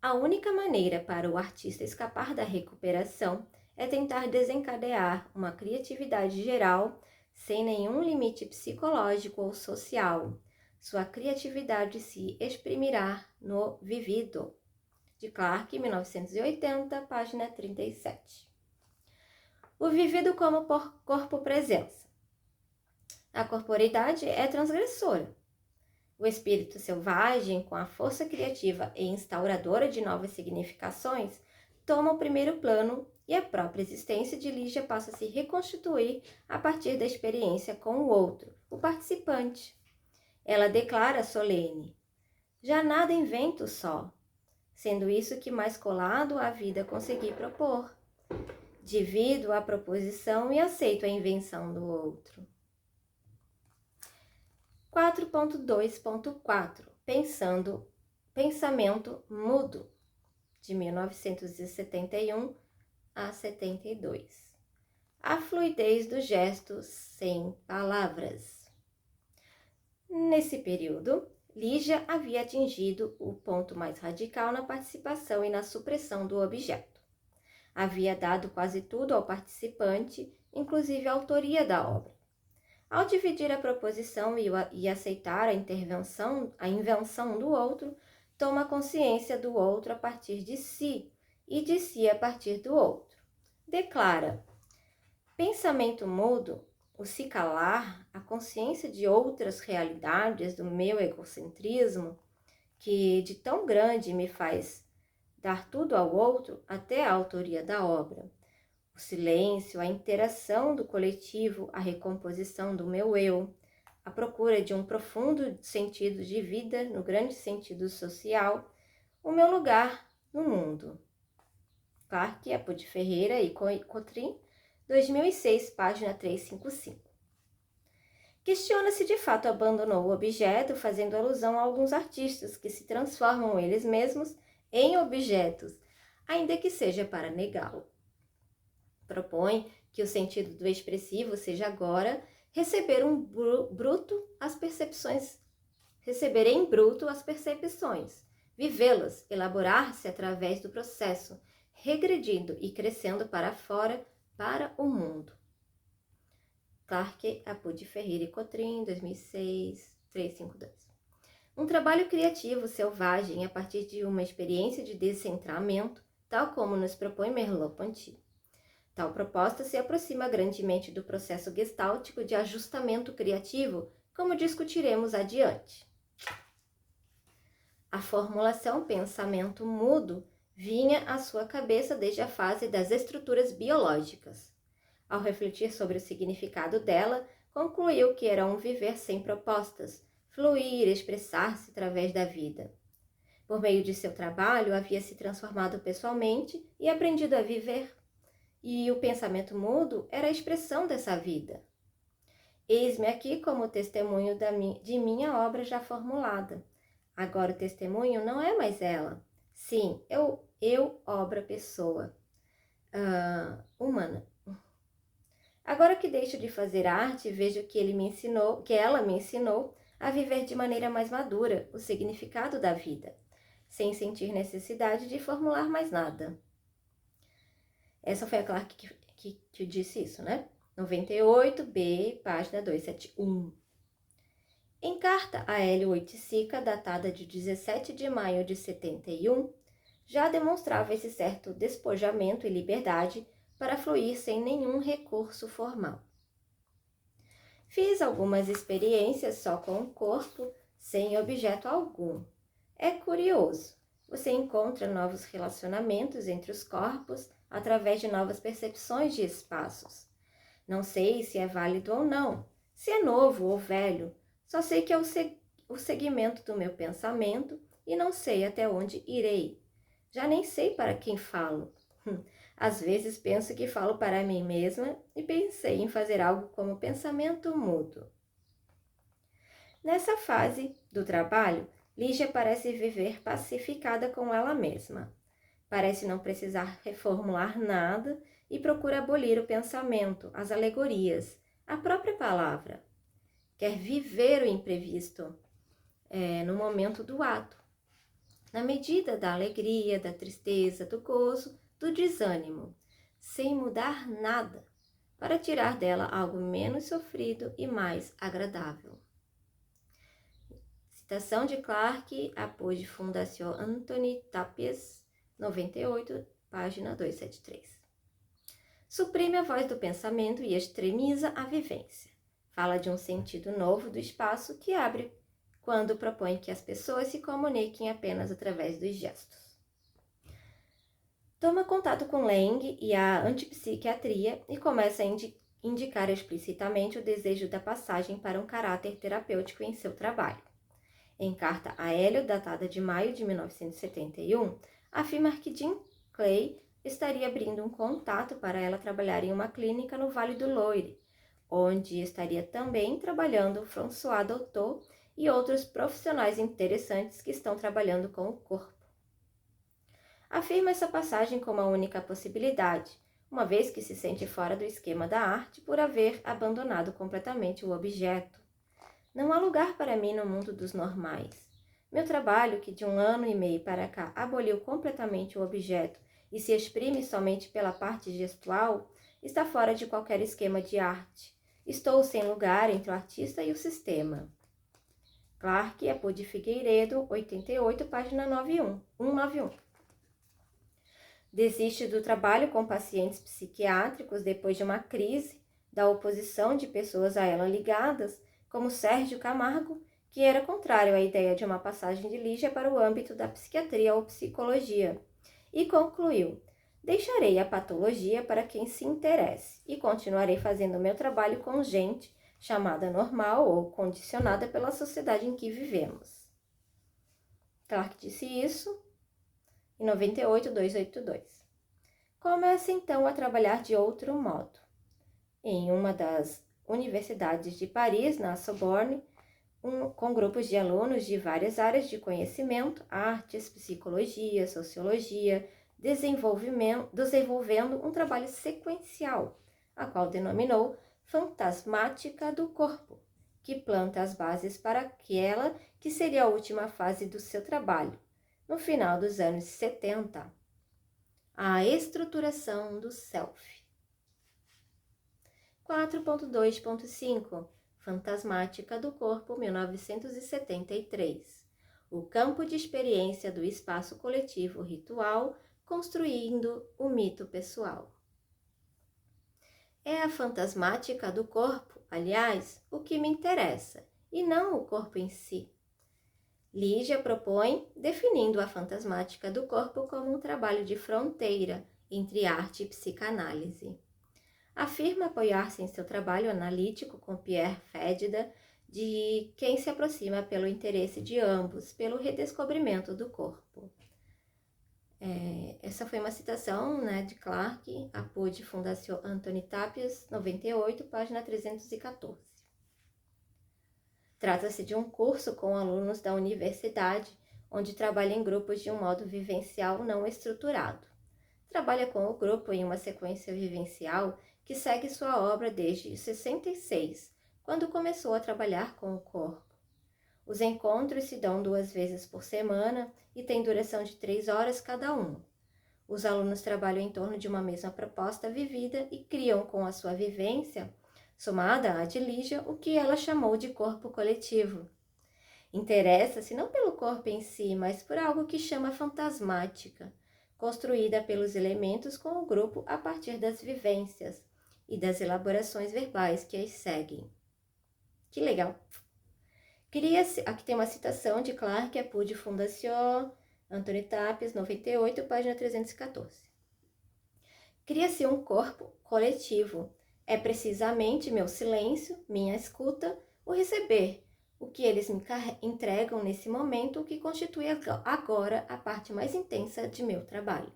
Speaker 1: A única maneira para o artista escapar da recuperação é tentar desencadear uma criatividade geral sem nenhum limite psicológico ou social. Sua criatividade se exprimirá no vivido. De Clarke, 1980, página 37. O vivido como corpo-presença. A corporeidade é transgressora. O espírito selvagem, com a força criativa e instauradora de novas significações, toma o primeiro plano e a própria existência de Lígia passa a se reconstituir a partir da experiência com o outro, o participante. Ela declara solene: já nada invento só, sendo isso que mais colado à vida consegui propor. Divido a proposição e aceito a invenção do outro. 4.2.4 Pensamento mudo, de 1971 a 72. A fluidez do gesto sem palavras. Nesse período, Lígia havia atingido o ponto mais radical na participação e na supressão do objeto. Havia dado quase tudo ao participante, inclusive a autoria da obra. Ao dividir a proposição e aceitar a invenção do outro, toma consciência do outro a partir de si e de si a partir do outro. Declara: pensamento mudo, o se calar, a consciência de outras realidades do meu egocentrismo, que de tão grande me faz dar tudo ao outro, até a autoria da obra. O silêncio, a interação do coletivo, a recomposição do meu eu, a procura de um profundo sentido de vida no grande sentido social, o meu lugar no mundo. Clarke, Apud Ferreira e Cotrim, 2006, página 355. Questiona se de fato abandonou o objeto, fazendo alusão a alguns artistas que se transformam eles mesmos em objetos, ainda que seja para negá-lo. Propõe que o sentido do expressivo seja agora receber em bruto as percepções, vivê-las, elaborar-se através do processo, regredindo e crescendo para fora, para o mundo. Clarke, Apud Ferreira e Cotrim, 2006, 352. Um trabalho criativo selvagem a partir de uma experiência de descentramento, tal como nos propõe Merleau-Ponty. Tal proposta se aproxima grandemente do processo gestáltico de ajustamento criativo, como discutiremos adiante. A formulação pensamento mudo vinha à sua cabeça desde a fase das estruturas biológicas. Ao refletir sobre o significado dela, concluiu que era um viver sem propostas, fluir, expressar-se através da vida. Por meio de seu trabalho, havia se transformado pessoalmente e aprendido a viver. E o pensamento mudo era a expressão dessa vida. Eis-me aqui como testemunho de minha obra já formulada. Agora o testemunho não é mais ela. Sim, eu obra, pessoa, humana. Agora que deixo de fazer arte, vejo que ela me ensinou a viver de maneira mais madura o significado da vida, sem sentir necessidade de formular mais nada. Essa foi a Clarke que disse isso, né? 98b, página 271. Em carta a Hélio Oiticica, datada de 17 de maio de 71, já demonstrava esse certo despojamento e liberdade para fluir sem nenhum recurso formal. Fiz algumas experiências só com o corpo, sem objeto algum. É curioso, você encontra novos relacionamentos entre os corpos através de novas percepções de espaços. Não sei se é válido ou não, se é novo ou velho, só sei que é o segmento do meu pensamento e não sei até onde irei. Já nem sei para quem falo. Às vezes penso que falo para mim mesma e pensei em fazer algo como pensamento mudo. Nessa fase do trabalho, Lígia parece viver pacificada com ela mesma. Parece não precisar reformular nada e procura abolir o pensamento, as alegorias, a própria palavra. Quer viver o imprevisto no momento do ato, na medida da alegria, da tristeza, do gozo, do desânimo, sem mudar nada, para tirar dela algo menos sofrido e mais agradável. Citação de Clarke, Apud Fundación Anthony Tapies, 98, página 273. Suprime a voz do pensamento e extremiza a vivência. Fala de um sentido novo do espaço que abre quando propõe que as pessoas se comuniquem apenas através dos gestos. Toma contato com Laing e a antipsiquiatria e começa a indicar explicitamente o desejo da passagem para um caráter terapêutico em seu trabalho. Em carta a Hélio, datada de maio de 1971, afirma que Jean Clay estaria abrindo um contato para ela trabalhar em uma clínica no Vale do Loire, onde estaria também trabalhando François Dolto e outros profissionais interessantes que estão trabalhando com o corpo. Afirma essa passagem como a única possibilidade, uma vez que se sente fora do esquema da arte por haver abandonado completamente o objeto. Não há lugar para mim no mundo dos normais. Meu trabalho, que de 1 ano e meio para cá aboliu completamente o objeto e se exprime somente pela parte gestual, está fora de qualquer esquema de arte. Estou sem lugar entre o artista e o sistema. Clark, Apud Figueiredo, 88, página 191. Desiste do trabalho com pacientes psiquiátricos depois de uma crise da oposição de pessoas a ela ligadas, como Sérgio Camargo, que era contrário à ideia de uma passagem de Lígia para o âmbito da psiquiatria ou psicologia, e concluiu: deixarei a patologia para quem se interesse e continuarei fazendo meu trabalho com gente chamada normal ou condicionada pela sociedade em que vivemos. Clark disse isso em 98.282. Começa então a trabalhar de outro modo. Em uma das universidades de Paris, na Sorbonne, com grupos de alunos de várias áreas de conhecimento, artes, psicologia, sociologia, desenvolvendo um trabalho sequencial, a qual denominou Fantasmática do Corpo, que planta as bases para aquela que seria a última fase do seu trabalho, no final dos anos 70, a estruturação do self. 4.2.5 Fantasmática do Corpo, 1973. O campo de experiência do espaço coletivo ritual, construindo o mito pessoal. É a fantasmática do corpo, aliás, o que me interessa, e não o corpo em si. Lígia propõe, definindo a fantasmática do corpo como um trabalho de fronteira entre arte e psicanálise. Afirma apoiar-se em seu trabalho analítico com Pierre Fédida, de quem se aproxima pelo interesse de ambos, pelo redescobrimento do corpo. Essa foi uma citação, de Clark, Apud Fundação Anthony Tapias, 98, página 314. Trata-se de um curso com alunos da universidade, onde trabalha em grupos de um modo vivencial não estruturado. Trabalha com o grupo em uma sequência vivencial que segue sua obra desde 66, quando começou a trabalhar com o corpo. Os encontros se dão 2 vezes por semana e têm duração de 3 horas cada um. Os alunos trabalham em torno de uma mesma proposta vivida e criam com a sua vivência, somada à de Lígia, o que ela chamou de corpo coletivo. Interessa-se não pelo corpo em si, mas por algo que chama fantasmática, construída pelos elementos com o grupo a partir das vivências e das elaborações verbais que as seguem. Que legal! Cria-se, aqui tem uma citação de Clark, Apud Fundação Anthony Tapias, 98, página 314. Cria-se um corpo coletivo. É precisamente meu silêncio, minha escuta, o receber, o que eles me entregam nesse momento, o que constitui agora a parte mais intensa de meu trabalho.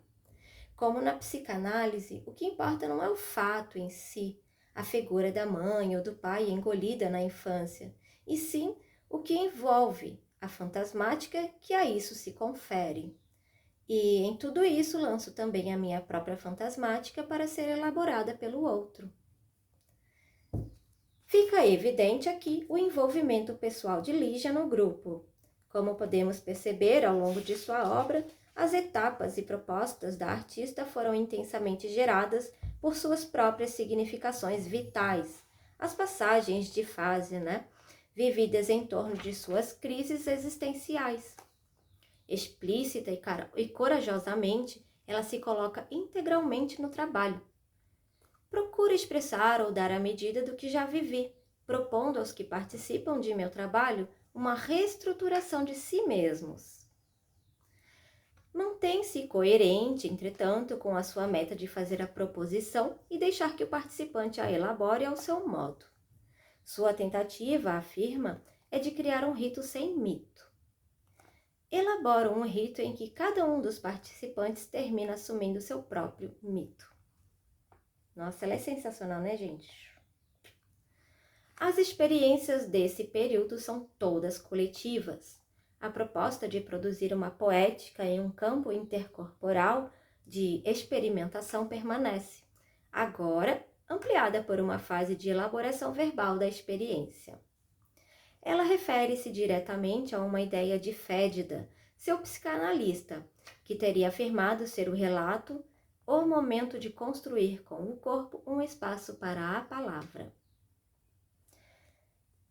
Speaker 1: Como na psicanálise, o que importa não é o fato em si, a figura da mãe ou do pai engolida na infância, e sim o que envolve a fantasmática que a isso se confere. E em tudo isso lanço também a minha própria fantasmática para ser elaborada pelo outro. Fica evidente aqui o envolvimento pessoal de Lígia no grupo. Como podemos perceber ao longo de sua obra, as etapas e propostas da artista foram intensamente geradas por suas próprias significações vitais, as passagens de fase, vividas em torno de suas crises existenciais. Explícita e corajosamente, ela se coloca integralmente no trabalho. Procuro expressar ou dar a medida do que já vivi, propondo aos que participam de meu trabalho uma reestruturação de si mesmos. Mantém-se coerente, entretanto, com a sua meta de fazer a proposição e deixar que o participante a elabore ao seu modo. Sua tentativa, afirma, é de criar um rito sem mito. Elabora um rito em que cada um dos participantes termina assumindo seu próprio mito. Nossa, ela é sensacional, né, gente? As experiências desse período são todas coletivas. A proposta de produzir uma poética em um campo intercorporal de experimentação permanece, agora ampliada por uma fase de elaboração verbal da experiência. Ela refere-se diretamente a uma ideia de Fédida, seu psicanalista, que teria afirmado ser o relato ou momento de construir com o corpo um espaço para a palavra.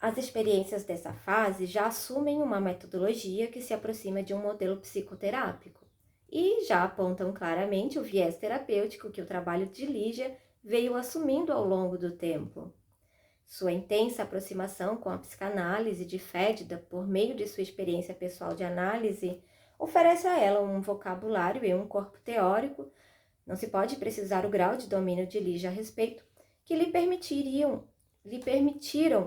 Speaker 1: As experiências dessa fase já assumem uma metodologia que se aproxima de um modelo psicoterápico e já apontam claramente o viés terapêutico que o trabalho de Lígia veio assumindo ao longo do tempo. Sua intensa aproximação com a psicanálise de Fédida por meio de sua experiência pessoal de análise oferece a ela um vocabulário e um corpo teórico, não se pode precisar o grau de domínio de Lígia a respeito, que lhe permitiram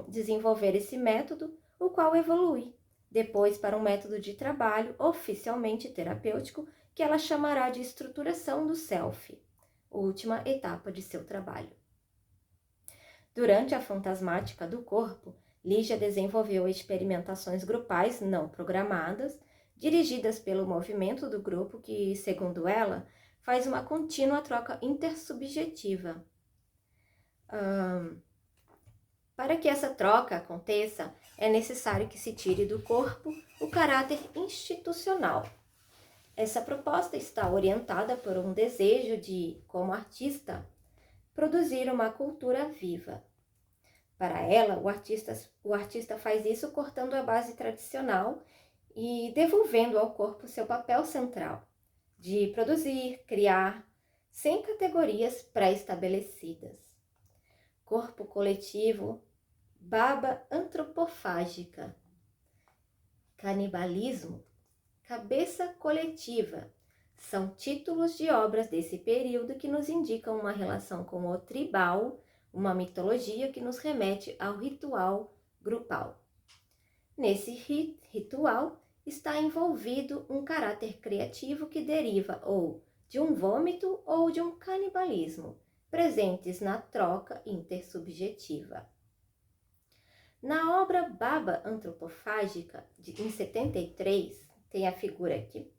Speaker 1: desenvolver esse método, o qual evolui depois para um método de trabalho oficialmente terapêutico que ela chamará de estruturação do self, última etapa de seu trabalho. Durante a fantasmática do corpo, Lígia desenvolveu experimentações grupais não programadas, dirigidas pelo movimento do grupo que, segundo ela, faz uma contínua troca intersubjetiva. Para que essa troca aconteça, é necessário que se tire do corpo o caráter institucional. Essa proposta está orientada por um desejo de, como artista, produzir uma cultura viva. Para ela, o artista faz isso cortando a base tradicional e devolvendo ao corpo seu papel central, de produzir, criar, sem categorias pré-estabelecidas. Corpo coletivo, baba antropofágica, canibalismo, cabeça coletiva, são títulos de obras desse período que nos indicam uma relação com o tribal, uma mitologia que nos remete ao ritual grupal. Nesse ritual está envolvido um caráter criativo que deriva ou de um vômito ou de um canibalismo, presentes na troca intersubjetiva. Na obra Baba Antropofágica, em 73, tem a figura aqui.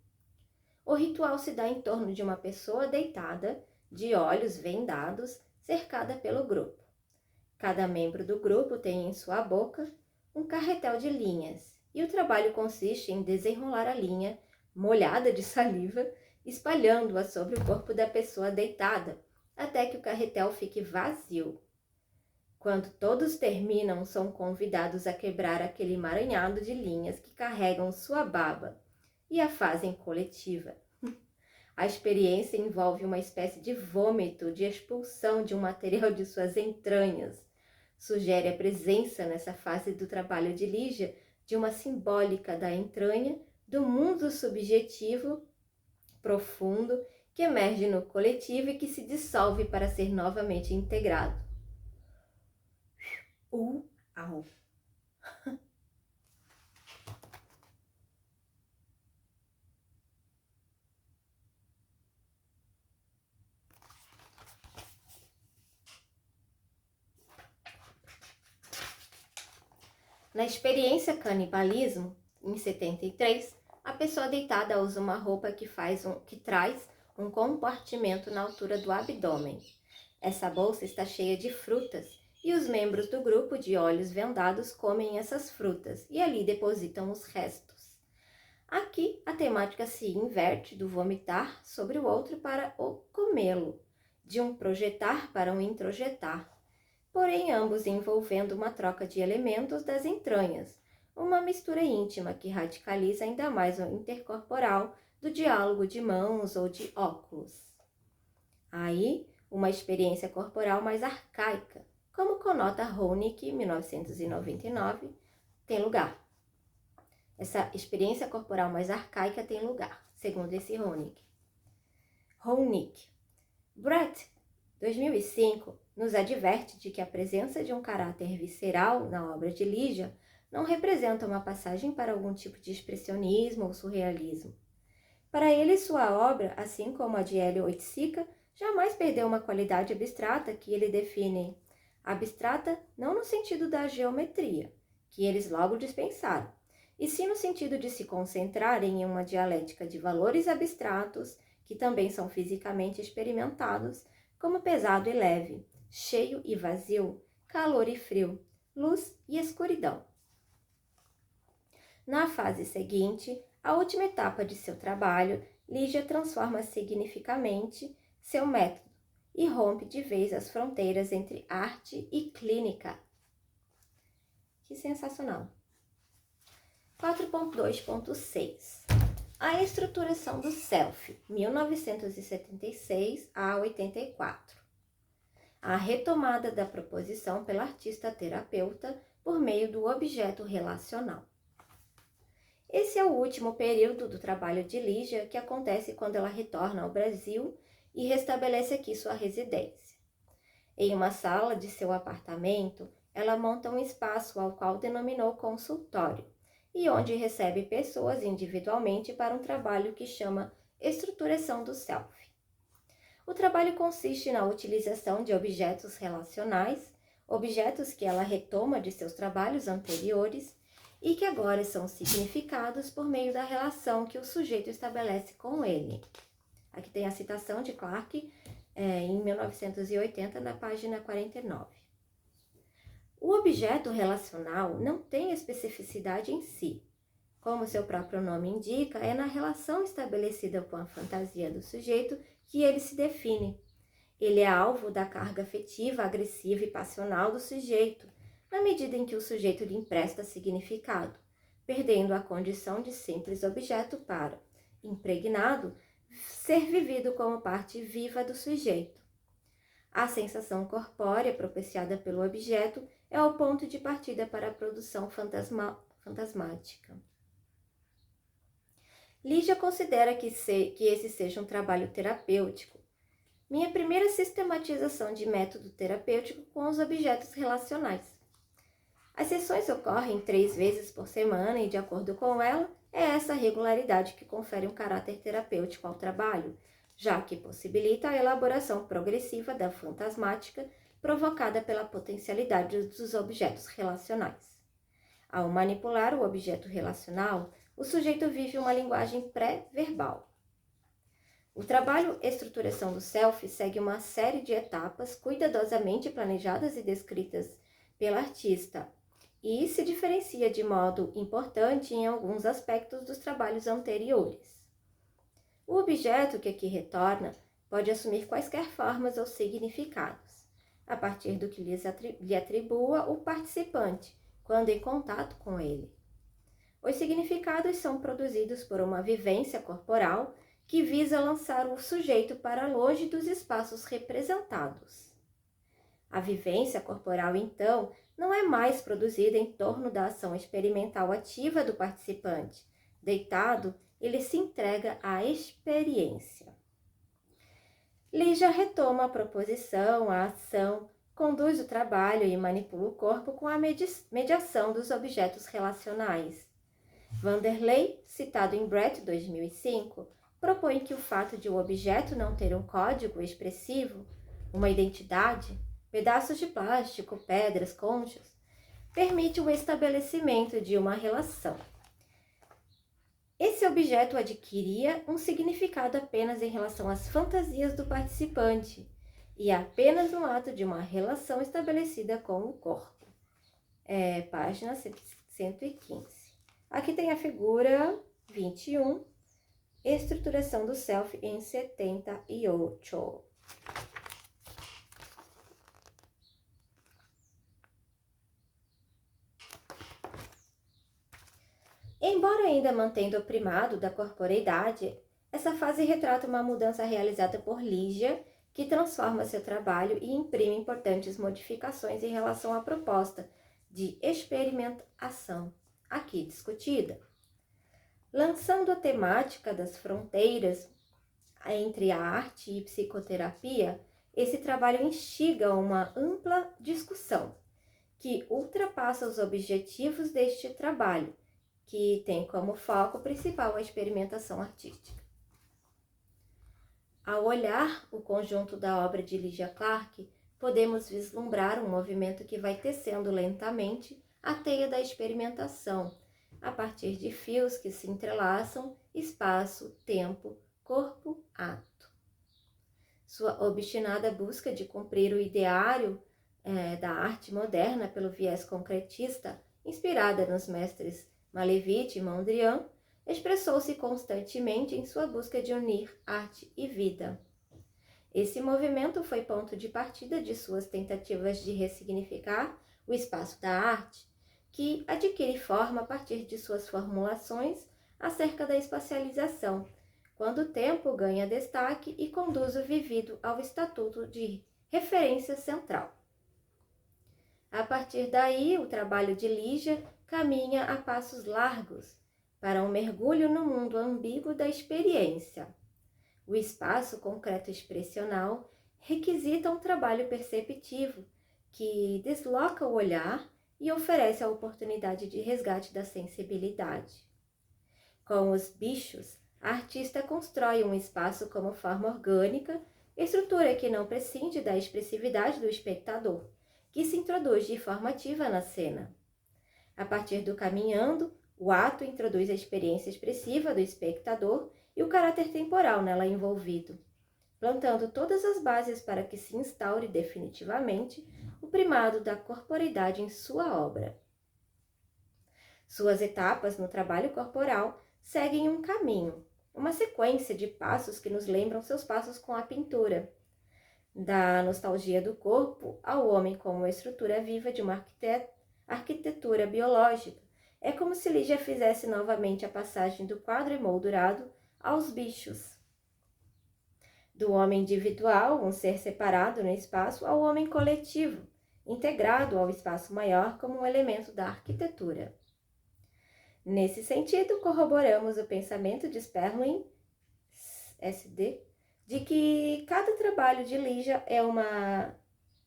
Speaker 1: O ritual se dá em torno de uma pessoa deitada, de olhos vendados, cercada pelo grupo. Cada membro do grupo tem em sua boca um carretel de linhas, e o trabalho consiste em desenrolar a linha, molhada de saliva, espalhando-a sobre o corpo da pessoa deitada, até que o carretel fique vazio. Quando todos terminam, são convidados a quebrar aquele emaranhado de linhas que carregam sua baba e a fazem coletiva. A experiência envolve uma espécie de vômito, de expulsão de um material de suas entranhas. Sugere a presença nessa fase do trabalho de Lígia de uma simbólica da entranha, do mundo subjetivo profundo que emerge no coletivo e que se dissolve para ser novamente integrado. Au. Na experiência canibalismo, em 73, a pessoa deitada usa uma roupa que traz um compartimento na altura do abdômen. Essa bolsa está cheia de frutas e os membros do grupo de olhos vendados comem essas frutas e ali depositam os restos. Aqui a temática se inverte do vomitar sobre o outro para o comê-lo, de um projetar para um introjetar, porém ambos envolvendo uma troca de elementos das entranhas, uma mistura íntima que radicaliza ainda mais o intercorporal do diálogo de mãos ou de óculos. Aí, uma experiência corporal mais arcaica, como conota Honig, 1999, tem lugar. Essa experiência corporal mais arcaica tem lugar, segundo esse Honig. Brett, 2005, nos adverte de que a presença de um caráter visceral na obra de Lígia não representa uma passagem para algum tipo de expressionismo ou surrealismo. Para ele, sua obra, assim como a de Hélio Oiticica, jamais perdeu uma qualidade abstrata que ele define abstrata não no sentido da geometria, que eles logo dispensaram, e sim no sentido de se concentrarem em uma dialética de valores abstratos que também são fisicamente experimentados, como pesado e leve, cheio e vazio, calor e frio, luz e escuridão. Na fase seguinte, a última etapa de seu trabalho, Lígia transforma significativamente seu método e rompe de vez as fronteiras entre arte e clínica. Que sensacional! 4.2.6 A estruturação do self, 1976 a 84. A retomada da proposição pela artista-terapeuta por meio do objeto relacional. Esse é o último período do trabalho de Lígia, que acontece quando ela retorna ao Brasil e restabelece aqui sua residência. Em uma sala de seu apartamento, ela monta um espaço ao qual denominou consultório, e onde recebe pessoas individualmente para um trabalho que chama estruturação do self. O trabalho consiste na utilização de objetos relacionais, objetos que ela retoma de seus trabalhos anteriores e que agora são significados por meio da relação que o sujeito estabelece com ele. Aqui tem a citação de Clarke, em 1980, na página 49. O objeto relacional não tem especificidade em si. Como seu próprio nome indica, é na relação estabelecida com a fantasia do sujeito que ele se define. Ele é alvo da carga afetiva, agressiva e passional do sujeito, na medida em que o sujeito lhe empresta significado, perdendo a condição de simples objeto para, impregnado, ser vivido como parte viva do sujeito. A sensação corpórea propiciada pelo objeto é o ponto de partida para a produção fantasmática. Lígia considera que esse seja um trabalho terapêutico. Minha primeira sistematização de método terapêutico com os objetos relacionais. As sessões ocorrem 3 vezes por semana e, de acordo com ela, é essa regularidade que confere um caráter terapêutico ao trabalho, já que possibilita a elaboração progressiva da fantasmática provocada pela potencialidade dos objetos relacionais. Ao manipular o objeto relacional, o sujeito vive uma linguagem pré-verbal. O trabalho Estruturação do Self segue uma série de etapas cuidadosamente planejadas e descritas pela artista e se diferencia de modo importante em alguns aspectos dos trabalhos anteriores. O objeto que aqui retorna pode assumir quaisquer formas ou significados, a partir do que lhe atribua o participante, quando em contato com ele. Os significados são produzidos por uma vivência corporal que visa lançar o sujeito para longe dos espaços representados. A vivência corporal, então, não é mais produzida em torno da ação experimental ativa do participante. Deitado, ele se entrega à experiência. Lígia retoma a proposição, a ação, conduz o trabalho e manipula o corpo com a mediação dos objetos relacionais. Vanderlei, citado em Brett 2005, propõe que o fato de o objeto não ter um código expressivo, uma identidade, pedaços de plástico, pedras, conchas, permite o estabelecimento de uma relação. Esse objeto adquiria um significado apenas em relação às fantasias do participante e apenas no ato de uma relação estabelecida com o corpo. Página 115. Aqui tem a figura 21, estruturação do self em 78. Embora ainda mantendo o primado da corporeidade, essa fase retrata uma mudança realizada por Lígia, que transforma seu trabalho e imprime importantes modificações em relação à proposta de experimentação, aqui discutida. Lançando a temática das fronteiras entre a arte e psicoterapia, esse trabalho instiga uma ampla discussão, que ultrapassa os objetivos deste trabalho, que tem como foco principal a experimentação artística. Ao olhar o conjunto da obra de Lígia Clarke, podemos vislumbrar um movimento que vai tecendo lentamente a teia da experimentação, a partir de fios que se entrelaçam espaço, tempo, corpo, ato. Sua obstinada busca de cumprir o ideário da arte moderna pelo viés concretista, inspirada nos mestres Malevich e Mondrian, expressou-se constantemente em sua busca de unir arte e vida. Esse movimento foi ponto de partida de suas tentativas de ressignificar o espaço da arte, que adquire forma a partir de suas formulações acerca da espacialização, quando o tempo ganha destaque e conduz o vivido ao estatuto de referência central. A partir daí, o trabalho de Ligia caminha a passos largos para um mergulho no mundo ambíguo da experiência. O espaço concreto expressional requisita um trabalho perceptivo que desloca o olhar e oferece a oportunidade de resgate da sensibilidade. Com os bichos, a artista constrói um espaço como forma orgânica, estrutura que não prescinde da expressividade do espectador, que se introduz de forma ativa na cena. A partir do caminhando, o ato introduz a experiência expressiva do espectador e o caráter temporal nela envolvido, plantando todas as bases para que se instaure definitivamente o primado da corporeidade em sua obra. Suas etapas no trabalho corporal seguem um caminho, uma sequência de passos que nos lembram seus passos com a pintura. Da nostalgia do corpo ao homem como estrutura viva de uma arquitetura biológica, é como se Ligia fizesse novamente a passagem do quadro emoldurado aos bichos. Do homem individual, um ser separado no espaço, ao homem coletivo, integrado ao espaço maior como um elemento da arquitetura. Nesse sentido, corroboramos o pensamento de Sperling, SD, de que cada trabalho de Ligia é uma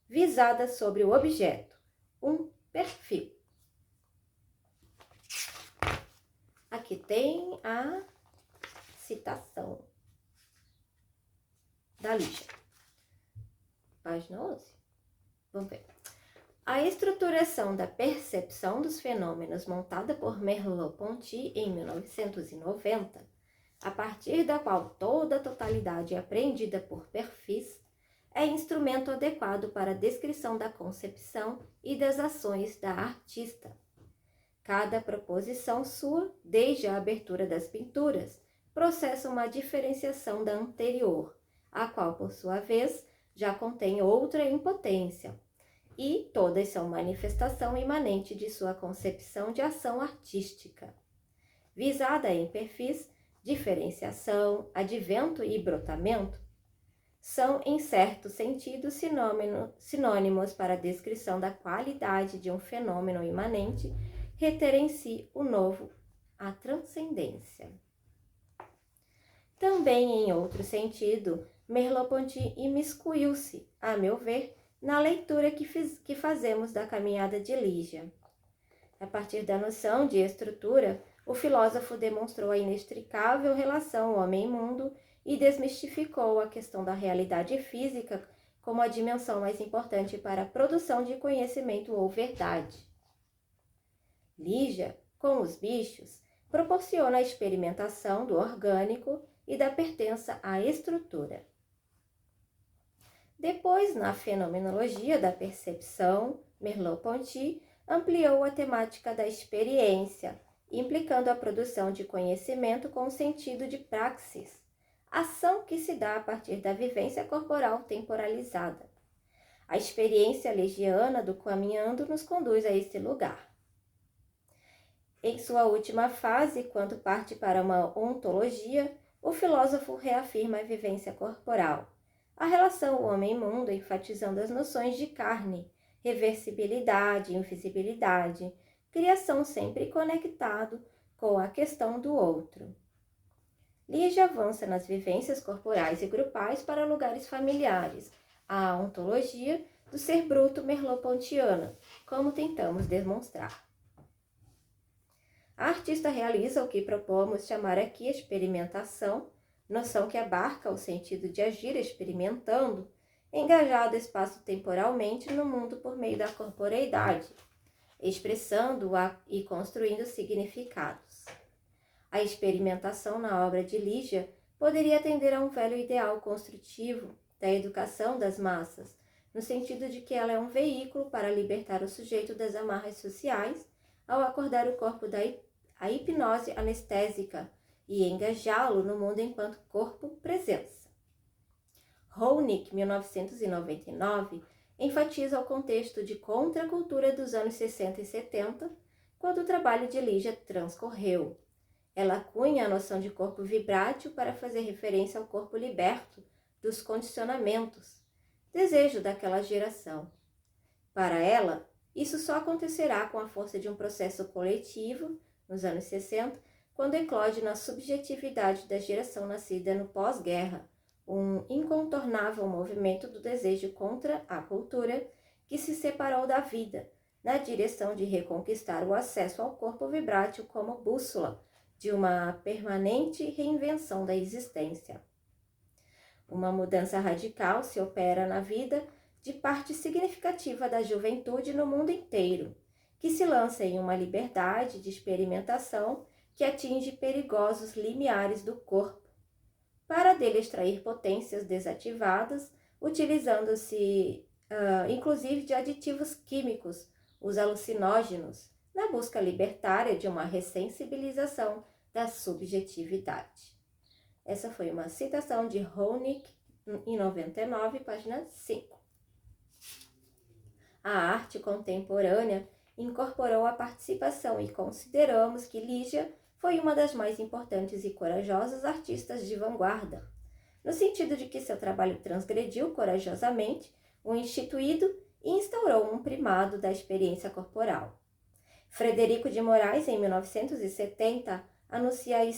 Speaker 1: visada sobre o objeto, um perfil. Aqui tem a citação da Ligia. Página 11. Vamos ver. A estruturação da percepção dos fenômenos montada por Merleau-Ponty em 1990, a partir da qual toda a totalidade é apreendida por perfis, é instrumento adequado para a descrição da concepção e das ações da artista. Cada proposição sua, desde a abertura das pinturas, processa uma diferenciação da anterior, a qual, por sua vez, já contém outra em potência, e todas são manifestação imanente de sua concepção de ação artística. Visada em perfis, diferenciação, advento e brotamento são, em certo sentido, sinônimos para a descrição da qualidade de um fenômeno imanente, reter em si o novo, a transcendência. Também, em outro sentido, Merleau-Ponty imiscuiu-se, a meu ver, na leitura que fazemos da caminhada de Ligia. A partir da noção de estrutura, o filósofo demonstrou a inextricável relação homem-mundo e desmistificou a questão da realidade física como a dimensão mais importante para a produção de conhecimento ou verdade. Ligia, com os bichos, proporciona a experimentação do orgânico e da pertença à estrutura. Depois, na fenomenologia da percepção, Merleau-Ponty ampliou a temática da experiência, implicando a produção de conhecimento com o sentido de praxis, ação que se dá a partir da vivência corporal temporalizada. A experiência ligiana do caminhando nos conduz a este lugar. Em sua última fase, quando parte para uma ontologia, o filósofo reafirma a vivência corporal, a relação homem-mundo enfatizando as noções de carne, reversibilidade, invisibilidade, criação sempre conectado com a questão do outro. Ligia avança nas vivências corporais e grupais para lugares familiares, a ontologia do ser bruto merleau-pontiana, como tentamos demonstrar. A artista realiza o que propomos chamar aqui experimentação, noção que abarca o sentido de agir experimentando, engajado espaço-temporalmente no mundo por meio da corporeidade, expressando-a e construindo significados. A experimentação na obra de Ligia poderia atender a um velho ideal construtivo da educação das massas, no sentido de que ela é um veículo para libertar o sujeito das amarras sociais ao acordar o corpo da hipnose anestésica e engajá-lo no mundo enquanto corpo-presença. Hounick, 1999, enfatiza o contexto de contracultura dos anos 60 e 70, quando o trabalho de Lígia transcorreu. Ela cunha a noção de corpo vibrátil para fazer referência ao corpo liberto dos condicionamentos, desejo daquela geração. Para ela, isso só acontecerá com a força de um processo coletivo, nos anos 60, quando eclode na subjetividade da geração nascida no pós-guerra, um incontornável movimento do desejo contra a cultura que se separou da vida, na direção de reconquistar o acesso ao corpo vibrátil como bússola de uma permanente reinvenção da existência. Uma mudança radical se opera na vida de parte significativa da juventude no mundo inteiro, que se lança em uma liberdade de experimentação que atinge perigosos limiares do corpo, para dele extrair potências desativadas, utilizando-se inclusive de aditivos químicos, os alucinógenos, na busca libertária de uma ressensibilização da subjetividade. Essa foi uma citação de Honig, em 99, página 5. A arte contemporânea incorporou a participação e consideramos que Lígia foi uma das mais importantes e corajosas artistas de vanguarda, no sentido de que seu trabalho transgrediu corajosamente o instituído e instaurou um primado da experiência corporal. Frederico de Moraes, em 1970, anuncia e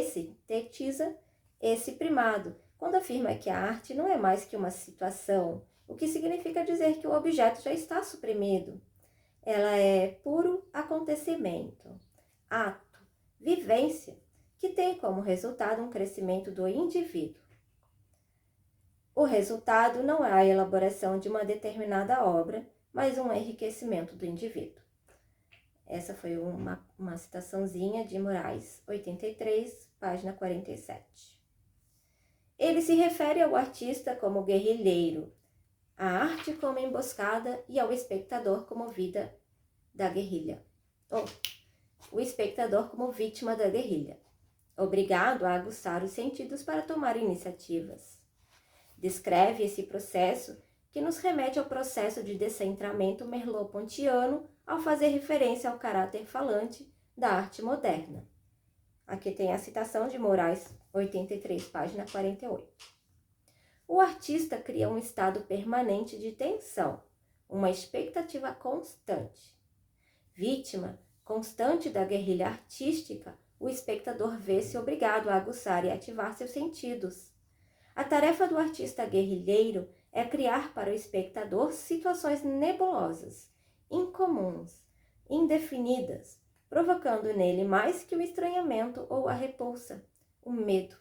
Speaker 1: sintetiza esse primado, quando afirma que a arte não é mais que uma situação, o que significa dizer que o objeto já está suprimido. Ela é puro acontecimento, ato, vivência, que tem como resultado um crescimento do indivíduo. O resultado não é a elaboração de uma determinada obra, mas um enriquecimento do indivíduo. Essa foi uma citaçãozinha de Moraes, 83, página 47. Ele se refere ao artista como guerrilheiro, à arte como emboscada e ao espectador como vida da guerrilha. O espectador como vítima da guerrilha, obrigado a aguçar os sentidos para tomar iniciativas. Descreve esse processo que nos remete ao processo de descentramento merleau-pontiano ao fazer referência ao caráter falante da arte moderna. Aqui tem a citação de Moraes, 83, página 48. O artista cria um estado permanente de tensão, uma expectativa constante. Vítima constante da guerrilha artística, o espectador vê-se obrigado a aguçar e ativar seus sentidos. A tarefa do artista guerrilheiro é criar para o espectador situações nebulosas, incomuns, indefinidas, provocando nele mais que o estranhamento ou a repulsa, o medo.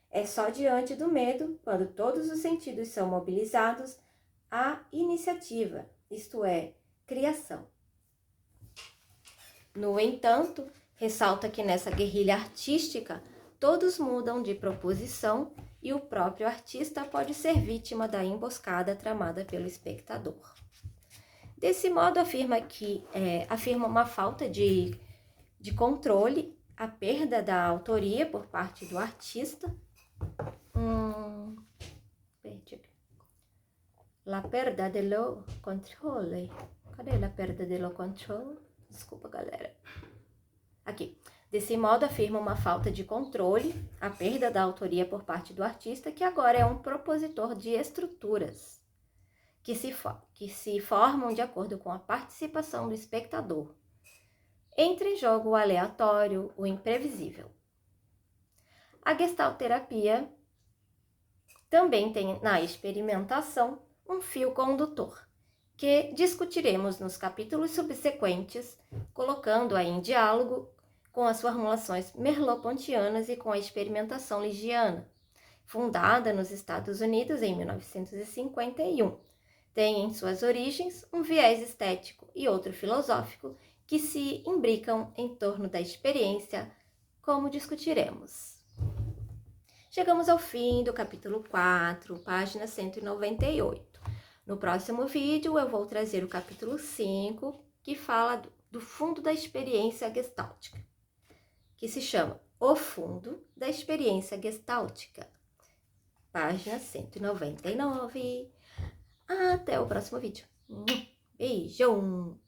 Speaker 1: É só diante do medo, quando todos os sentidos são mobilizados, a iniciativa, isto é, criação. No entanto, ressalta que nessa guerrilha artística, todos mudam de proposição e o próprio artista pode ser vítima da emboscada tramada pelo espectador. Desse modo, afirma uma falta de controle, a perda da autoria por parte do artista. La perda dello controle. Cadê la perda dello controle? Desculpa, galera. Aqui. Desse modo, afirma uma falta de controle, a perda da autoria por parte do artista, que agora é um propositor de estruturas que se formam de acordo com a participação do espectador. Entra em jogo o aleatório, o imprevisível. A gestalterapia também tem na experimentação um fio condutor, que discutiremos nos capítulos subsequentes, colocando-a em diálogo com as formulações merleau-pontianas e com a experimentação ligiana, fundada nos Estados Unidos em 1951. Tem em suas origens um viés estético e outro filosófico que se imbricam em torno da experiência, como discutiremos. Chegamos ao fim do capítulo 4, página 198. No próximo vídeo eu vou trazer o capítulo 5, que fala do fundo da experiência gestáltica, que se chama O Fundo da Experiência Gestáltica, página 199. Até o próximo vídeo. Beijo!